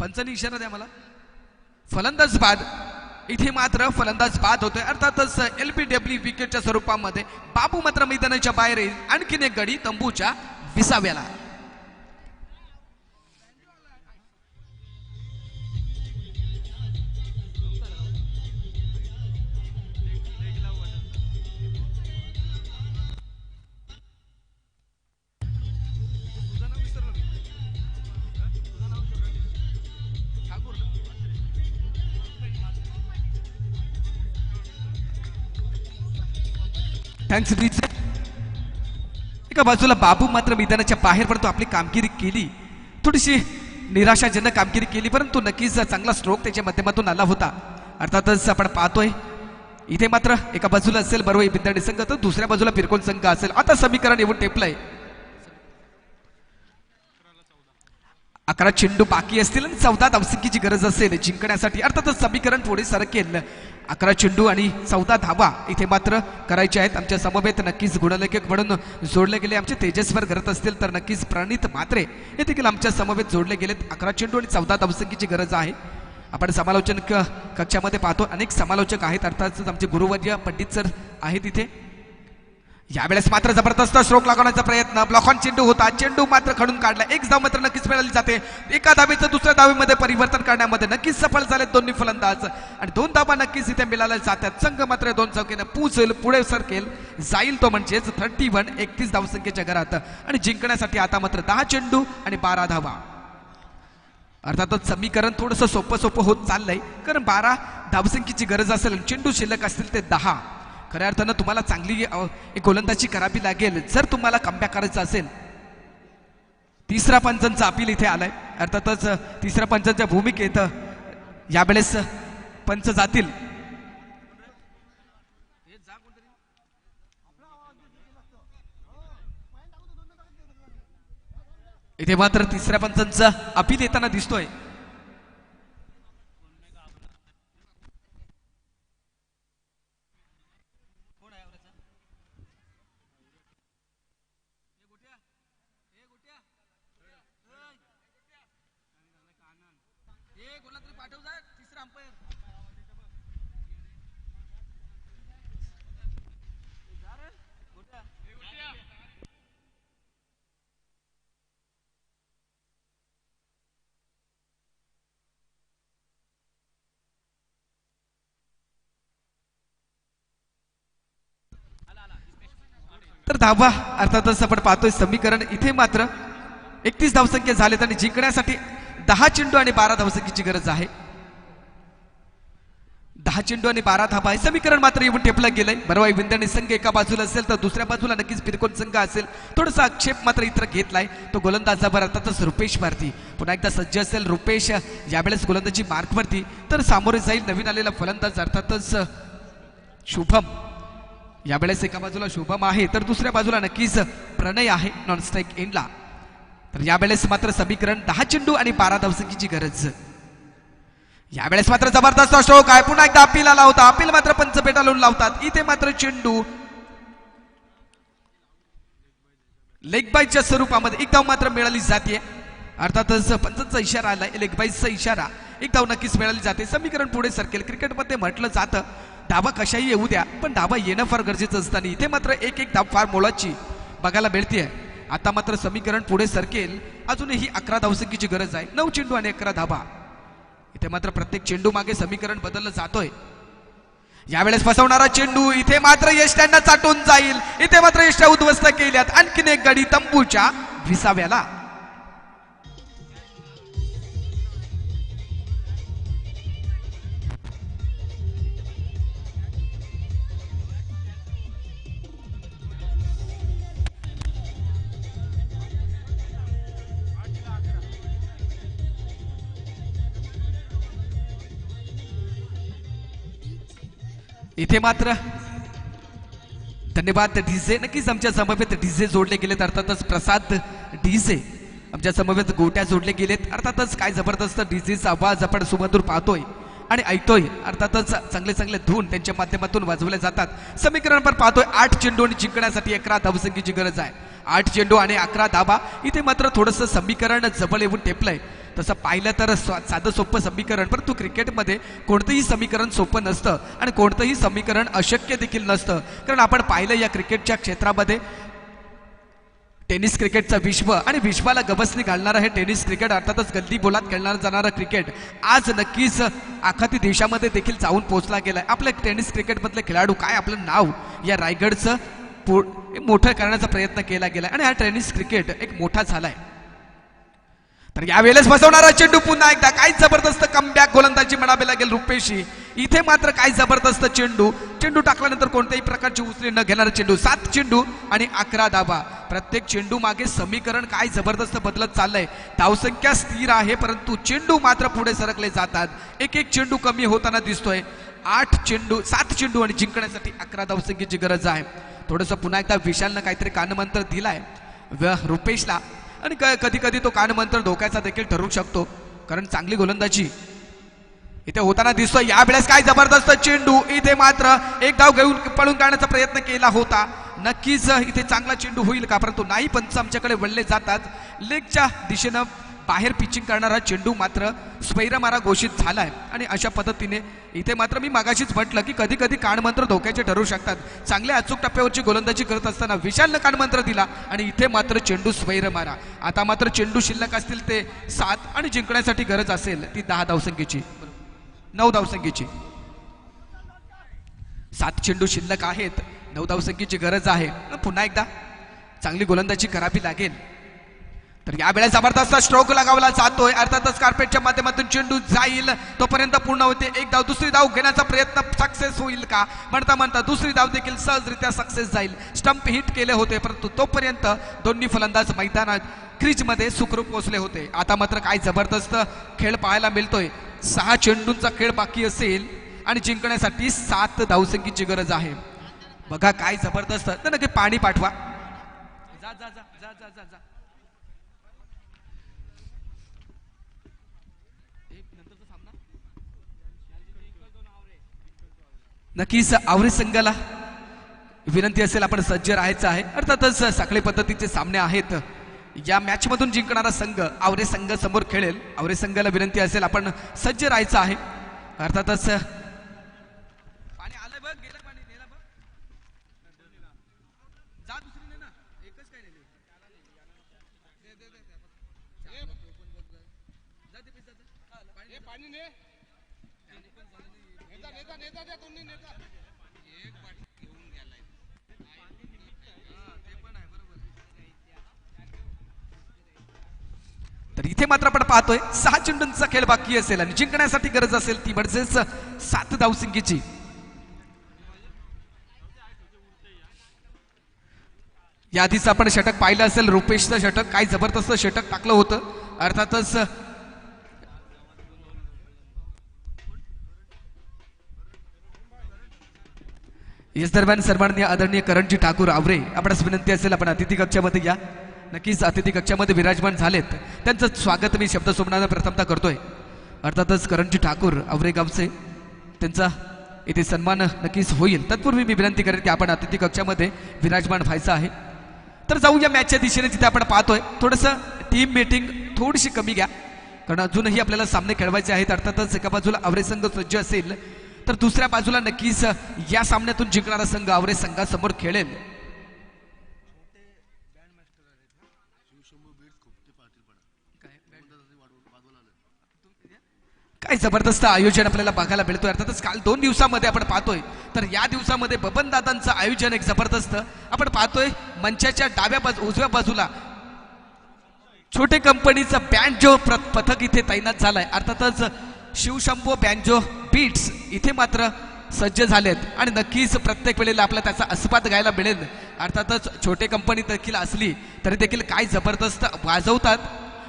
पंचांनी इशारा द्या मला. फलंदाज बाद. इथे मात्र फलंदाज बाद होतोय, अर्थातच LBW विकेटच्या स्वरूपामध्ये बाबू मात्र मैदानाच्या बाहेर येईल. आणखीन एक गडी तंबूच्या 20व्याला. थँक्स. एका बाजूला बाबू मात्र मैदानाच्या बाहेर पडतो, आपली कामगिरी केली, थोडीशी निराशाजनक कामगिरी केली, परंतु नक्कीच चांगला स्ट्रोक त्याच्या माध्यमातून आला होता. अर्थातच आपण पाहतोय इथे मात्र एका बाजूला असेल बरोबर बिंदाणी संघ, तर दुसऱ्या बाजूला पिरकोन संघ असेल. आता समीकरण येऊन टेपलंय. 11 चेंडू बाकी असतील आणि 14 धावसंख्येची गरज असेल जिंकण्यासाठी. अर्थातच समीकरण थोडे सरकेल. 11 चेंडू आणि 14 धावा इथे मात्र करायचे आहेत. आमच्या समवेत नक्कीच गुणलेखक म्हणून जोडले गेले आमचे तेजस्वर करत असतील तर नक्कीच प्रणित म्हात्रे हे देखील आमच्या समवेत जोडले गेलेत. 11 चेंडू आणि 14 धावसंख्येची गरज आहे. आपण समालोचन कक्षामध्ये पाहतो अनेक समालोचक आहेत, अर्थातच आमचे गुरुवर्य पंडित सर आहेत इथे. यावेळेस मात्र जबरदस्त स्ट्रोक लागवण्याचा प्रयत्न, ब्लॉक ऑन चेंडू होता, चेंडू मात्र खडून काढला. एक धाव मात्र नक्कीच मिळाली जाते. एका धावेचं दुसऱ्या धावेमध्ये परिवर्तन करण्यामध्ये नक्कीच सफल झाले दोन्ही फलंदाज आणि 2 धावा नक्कीच इथे मिळाल्या जातात. संघ मात्र 2 चौकीने पूजेल, पुढे सरकेल, जाईल तो म्हणजेच 31 धावसंख्येच्या घरात आणि जिंकण्यासाठी आता मात्र 10 चेंडू आणि 12 धावा. अर्थातच समीकरण थोडंसं सोपं होत चाललंय, कारण 12 धावसंख्येची गरज असेल, चेंडू शिल्लक असतील ते 10. खऱ्या अर्थानं तुम्हाला चांगली एक गोलंदाजी करावी लागेल जर तुम्हाला कमबॅक करायचं असेल. तिसरा पंचांचा अपील इथे आलाय. अर्थातच तिसऱ्या पंचांच्या भूमिकेत यावेळेस पंच जातील. इथे मात्र तिसऱ्या पंचांचा अपील येताना दिसतोय. तर धावा अर्थातच आपण पाहतोय समीकरण इथे मात्र 31 धावसंख्या झालेत आणि जिंकण्यासाठी 10 चेंडू आणि 12 धावसंख्येची गरज आहे. 10 चेंडू आणि 12 धावा आहे. समीकरण मात्र येऊन टेपलं गेलंय. बरोबर विंध्याने संघ एका बाजूला असेल तर दुसऱ्या बाजूला नक्कीच पिरकोन संघ असेल. थोडासा आक्षेप मात्र इतर घेतलाय तो गोलंदाजावर अर्थातच रुपेश भारती. पुन्हा एकदा सज्ज असेल रुपेश यावेळेस गोलंदाजी मार्कवरती, तर सामोरे जाईल नवीन आलेला फलंदाज अर्थातच शुभम. यावेळेस एका बाजूला शुभम आहे तर दुसऱ्या बाजूला नक्कीच प्रणय आहे नॉन स्ट्राईक एंडला. तर यावेळेस मात्र समीकरण 10 चेंडू आणि 12 धावसंख्येची गरज. यावेळेस मात्र जबरदस्त स्ट्रोक आहे. पुन्हा एकदा अपील आला होता, अपील मात्र पंच पेटाळून लावतात. इथे मात्र चेंडू लेग बाईच्या स्वरूपामध्ये एक धाव मात्र मिळाली जाते. अर्थातच पंचांचा इशारा आलाय, लेग बाईचा इशारा, एक धाव नक्कीच मिळाली जाते. समीकरण पुढे सरकेल. क्रिकेटमध्ये म्हटलं जातं धावा कशाही येऊ द्या पण धावा येणं फार गरजेचं असतं आणि इथे मात्र एक धाव फार मोलाची बघायला मिळते. आता मात्र समीकरण पुढे सरकेल. अजूनही 11 धावसंख्येची गरज आहे. 9 चेंडू आणि 11 धावा. इथे मात्र प्रत्येक चेंडू मागे समीकरण बदललं जातोय. यावेळेस फसवणारा चेंडू इथे मात्र यष्ट्यांना चाटून जाईल. इथे मात्र यष्ट्या उद्ध्वस्त केल्यात. आणखीन एक गडी तंबूच्या 20व्याला. इथे मात्र धन्यवाद डीजे. नक्कीच आमच्या समवेत डीजे जोडले गेलेत, अर्थातच प्रसाद डीजे आमच्या समवेत गोट्या जोडले गेलेत. अर्थातच काय जबरदस्त डीजेचा आवाज आपण सुमधुर पाहतोय आणि ऐकतोय. अर्थातच चांगले चांगले धून त्यांच्या माध्यमातून वाजवले जातात. समीकरण पण पाहतोय 8 चेंडू आणि जिंकण्यासाठी 11 धावसंख्येची गरज आहे. 8 चेंडू आणि 11 धाबा. इथे मात्र थोडंसं समीकरण जवळ येऊन टेपलंय. तसं पाहिलं तर साधं सोपं समीकरण, परंतु क्रिकेटमध्ये कोणतंही समीकरण सोपं नसतं आणि कोणतंही समीकरण अशक्य देखील नसतं. कारण आपण पाहिलं या क्रिकेटच्या क्षेत्रामध्ये टेनिस क्रिकेटचा विश्व आणि विश्वाला गबसणी घालणारं हे टेनिस क्रिकेट, अर्थातच गल्ली बोलात खेळणार जाणारं क्रिकेट आज नक्कीच आखाती देशामध्ये देखील जाऊन पोहोचला गेलाय. आपल्या टेनिस क्रिकेटमधले खेळाडू काय आपलं नाव या रायगडचं मोठं करण्याचा प्रयत्न केला गेलाय आणि हा टेनिस क्रिकेट एक मोठा झालाय. तर यावेळेस बसवणारा चेंडू पुन्हा एकदा काय जबरदस्त कमबॅक गोलंदाजी म्हणावी लागेल रुपेशी. इथे मात्र काय जबरदस्त चेंडू टाकल्यानंतर कोणत्याही प्रकारची उचली न घेणारा चेंडू. 7 चेंडू आणि 11 धाबा. प्रत्येक चेंडू मागे समीकरण काय जबरदस्त बदलत चाललंय. धावसंख्या स्थिर आहे परंतु चेंडू मात्र पुढे सरकले जातात. एक एक चेंडू कमी होताना दिसतोय. 7 चेंडू आणि जिंकण्यासाठी 11 धावसंख्येची गरज आहे. थोडंसं पुन्हा एकदा विशालनं काहीतरी कानमंत्र दिलाय रुपेशला आणि कधी कधी तो कानमंत्र धोक्याचा देखील ठरू शकतो, कारण चांगली गोलंदाजी इथे होताना दिसतोय. यावेळेस काय जबरदस्त चेंडू. इथे मात्र एक धाव घेऊन पळून काढण्याचा प्रयत्न केला होता. नक्कीच इथे चांगला चेंडू होईल का, परंतु नाही. पंच आमच्याकडे वळले जातात. लेगच्या दिशेनं बाहेर पिचिंग करणारा चेंडू मात्र स्वैरमारा घोषित झालाय आणि अशा पद्धतीने इथे मात्र मी मागाशीच म्हटलं की कधी कधी कानमंत्र धोक्याचे ठरू शकतात. चांगल्या अचूक टप्प्यावरची गोलंदाजी करत असताना विशालनं कानमंत्र दिला आणि इथे मात्र चेंडू स्वैरमारा. आता मात्र चेंडू शिल्लक असतील ते 7 आणि जिंकण्यासाठी गरज असेल ती 10 धावसंख्येची, 9 धावसंख्येची. 7 चेंडू शिल्लक आहेत, 9 धावसंख्येची गरज आहे. पुन्हा एकदा चांगली गोलंदाजी करावी लागेल. तर यावेळेस जबरदस्त स्ट्रोक लगावला जातोय. अर्थातच कार्पेटच्या माध्यमातून चेंडू जाईल तोपर्यंत पूर्ण होते. एक धाव. दुसरी धाव घेण्याचा प्रयत्न सक्सेस होईल का, म्हणता म्हणता दुसरी धाव देखील सहजरित्या सक्सेस जाईल. स्टंप हिट केले होते परंतु तोपर्यंत दोन्ही फलंदाज मैदानात क्रीजमध्ये सुखरूप पोहोचले होते. आता मात्र काय जबरदस्त खेळ पाहायला मिळतोय. 6 चेंडूंचा खेळ बाकी असेल आणि जिंकण्यासाठी 7 धावसंख्येची गरज आहे. बघा काय जबरदस्त. नक्की पाणी पाठवा. जा जा जा जा जा जा जा. नक्कीच आवरे संघाला विनंती असेल आपण सज्ज राहायचं आहे. अर्थातच साखळी पद्धतीचे सामने आहेत. या मॅच मधून जिंकणारा संघ आवरे संघ समोर खेळेल. आवरे संघाला विनंती असेल आपण सज्ज राहायचं आहे. अर्थातच पाणी आलंय बघ, गेलं पाणी, नेला बघ. जा दुसरी ने ना, एकच काय नेली. पाणी ने नेता द्या दोन्ही नेता. तर इथे मात्र आपण पाहतोय 6 चेंडूंचा खेळ बाकी असेल आणि जिंकण्यासाठी गरज असेल ती म्हणजेच 7 धावसंख्येची. याआधीच आपण षटक पाहिलं असेल. रुपेशचं षटक काय जबरदस्त षटक टाकलं होतं. अर्थातच याच दरम्यान सन्माननीय आदरणीय करणजी ठाकूर आवरे आपणास विनंती असेल आपण अतिथी कक्षामध्ये या. नक्कीच अतिथी कक्षामध्ये विराजमान झालेत. त्यांचं स्वागत मी शब्दसोमनानं प्रथमतः करतोय. अर्थातच करणजी ठाकूर आवरे गावचे त्यांचा इथे सन्मान नक्कीच होईल. तत्पूर्वी मी विनंती करेन की आपण अतिथी कक्षामध्ये विराजमान व्हायचं आहे. तर जाऊ या मॅचच्या दिशेने जिथे आपण पाहतोय. थोडंसं टीम मीटिंग थोडीशी कमी घ्या कारण अजूनही आपल्याला सामने खेळवायचे आहेत. अर्थातच एका बाजूला आवरे संघ सज्ज असेल तर दुसऱ्या बाजूला नक्कीच या सामन्यातून जिंकणारा संघ आवरे संघासमोर खेळेल. काय जबरदस्त आयोजन आपल्याला बघायला मिळतोय. अर्थातच काल 2 दिवसामध्ये आपण पाहतोय तर या दिवसामध्ये बबन दादांचं आयोजन एक जबरदस्त आपण पाहतोय. मंचाच्या उजव्या बाजूला छोटे कंपनीचा बँजो पथक इथे तैनात झालाय. अर्थातच शिवशंभो बँजो बीट्स इथे मात्र सज्ज झालेत आणि नक्कीच प्रत्येक वेळेला आपल्याला त्याचा आस्वाद घ्यायला मिळेल. अर्थातच छोटे कंपनी देखील असली तरी देखील काय जबरदस्त वाजवतात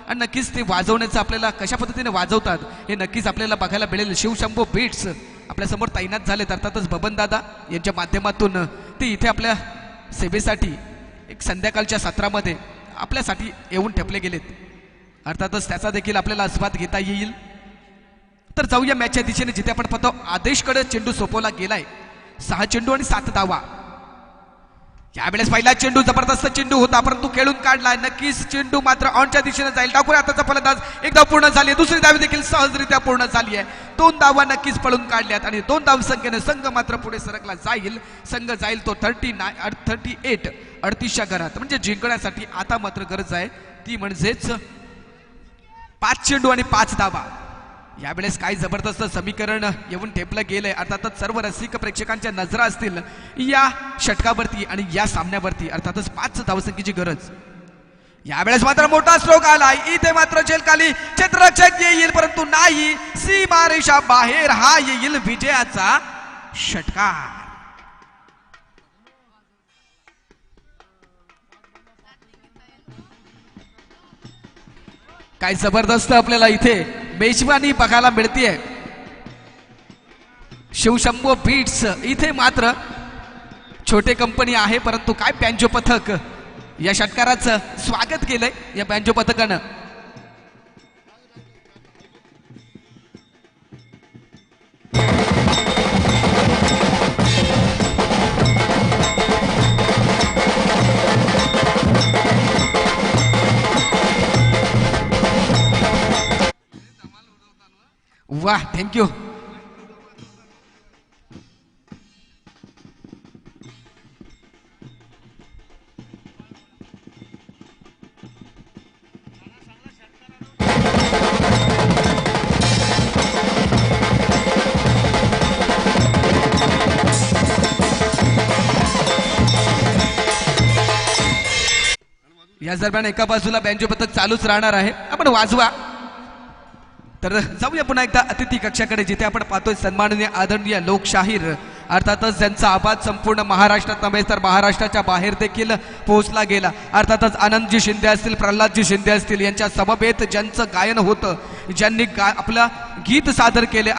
आणि नक्कीच ते वाजवण्याचं आपल्याला कशा पद्धतीने वाजवतात हे नक्कीच आपल्याला बघायला मिळेल. शिवशंभो बीट्स आपल्यासमोर तैनात झालेत. अर्थातच बबनदादा यांच्या माध्यमातून ते इथे आपल्या सेवेसाठी एक संध्याकाळच्या सत्रामध्ये आपल्यासाठी येऊन ठेपले गेलेत. अर्थातच त्याचा देखील आपल्याला आस्वाद घेता येईल. तर जाऊया मॅचच्या दिशेने, जिथे आपण पाहतो आदेशकडे चेंडू सोपवला गेलाय. 6 चेंडू आणि 7 धावा. यावेळेस पहिला चेंडू जबरदस्त चेंडू होता, परंतु खेळून काढलाय. नक्कीच चेंडू मात्र ऑनच्या दिशेने जाईल. ठाकूर आताचा फलंदाज, एक धाव पूर्ण झाली आहे. दुसरी धाव देखील सहजरित्या पूर्ण झाली आहे. 2 धावा नक्कीच पळून काढल्यात आणि 2 धाव संख्येने संघ मात्र पुढे सरकला जाईल. संघ जाईल तो 38 38च्या घरात. म्हणजे जिंकण्यासाठी आता मात्र गरज आहे ती म्हणजेच 5 चेंडू आणि 5 धावा. यावेळेस काय जबरदस्त समीकरण येऊन ठेपलं गेलंय. अर्थातच सर्व रसिक प्रेक्षकांच्या नजरा असतील या षटकावरती आणि या सामन्यावरती. अर्थातच 5 धावसंख्येची गरज. यावेळेस मात्र मोठा स्ट्रोक आलाय. इथे मात्र झेलखाली क्षेत्ररक्षक येईल, परंतु नाही, सीमारेषा बाहेर. हा येईल विजयाचा षटकार. काय जबरदस्त आपल्याला इथे मेजवानी बघायला मिळतीये. शिवशंभो बीट्स इथे मात्र छोटे कंपनी आहे, परंतु काय बँजो पथक या षटकाराचं स्वागत केलंय या बँजो पथकानं. वाह, थँक्यू. या दरम्यान एका बाजूला बँजो पथक चालूच राहणार आहे. आपण वाजवा. तर जाऊया पुन्हा एकदा अतिथी कक्षाकडे, जिथे आपण पाहतोय सन्माननीय आदरणीय लोकशाहीर, अर्थातच ज्यांचा आवाज संपूर्ण महाराष्ट्रात नव्हे तर महाराष्ट्राच्या बाहेर देखील पोहोचला गेला. अर्थातच आनंदजी शिंदे असतील, प्रल्हादजी शिंदे असतील, यांच्या समवेत ज्यांचं गायन होतं, ज्यांनी आपलं गीत सादर केले.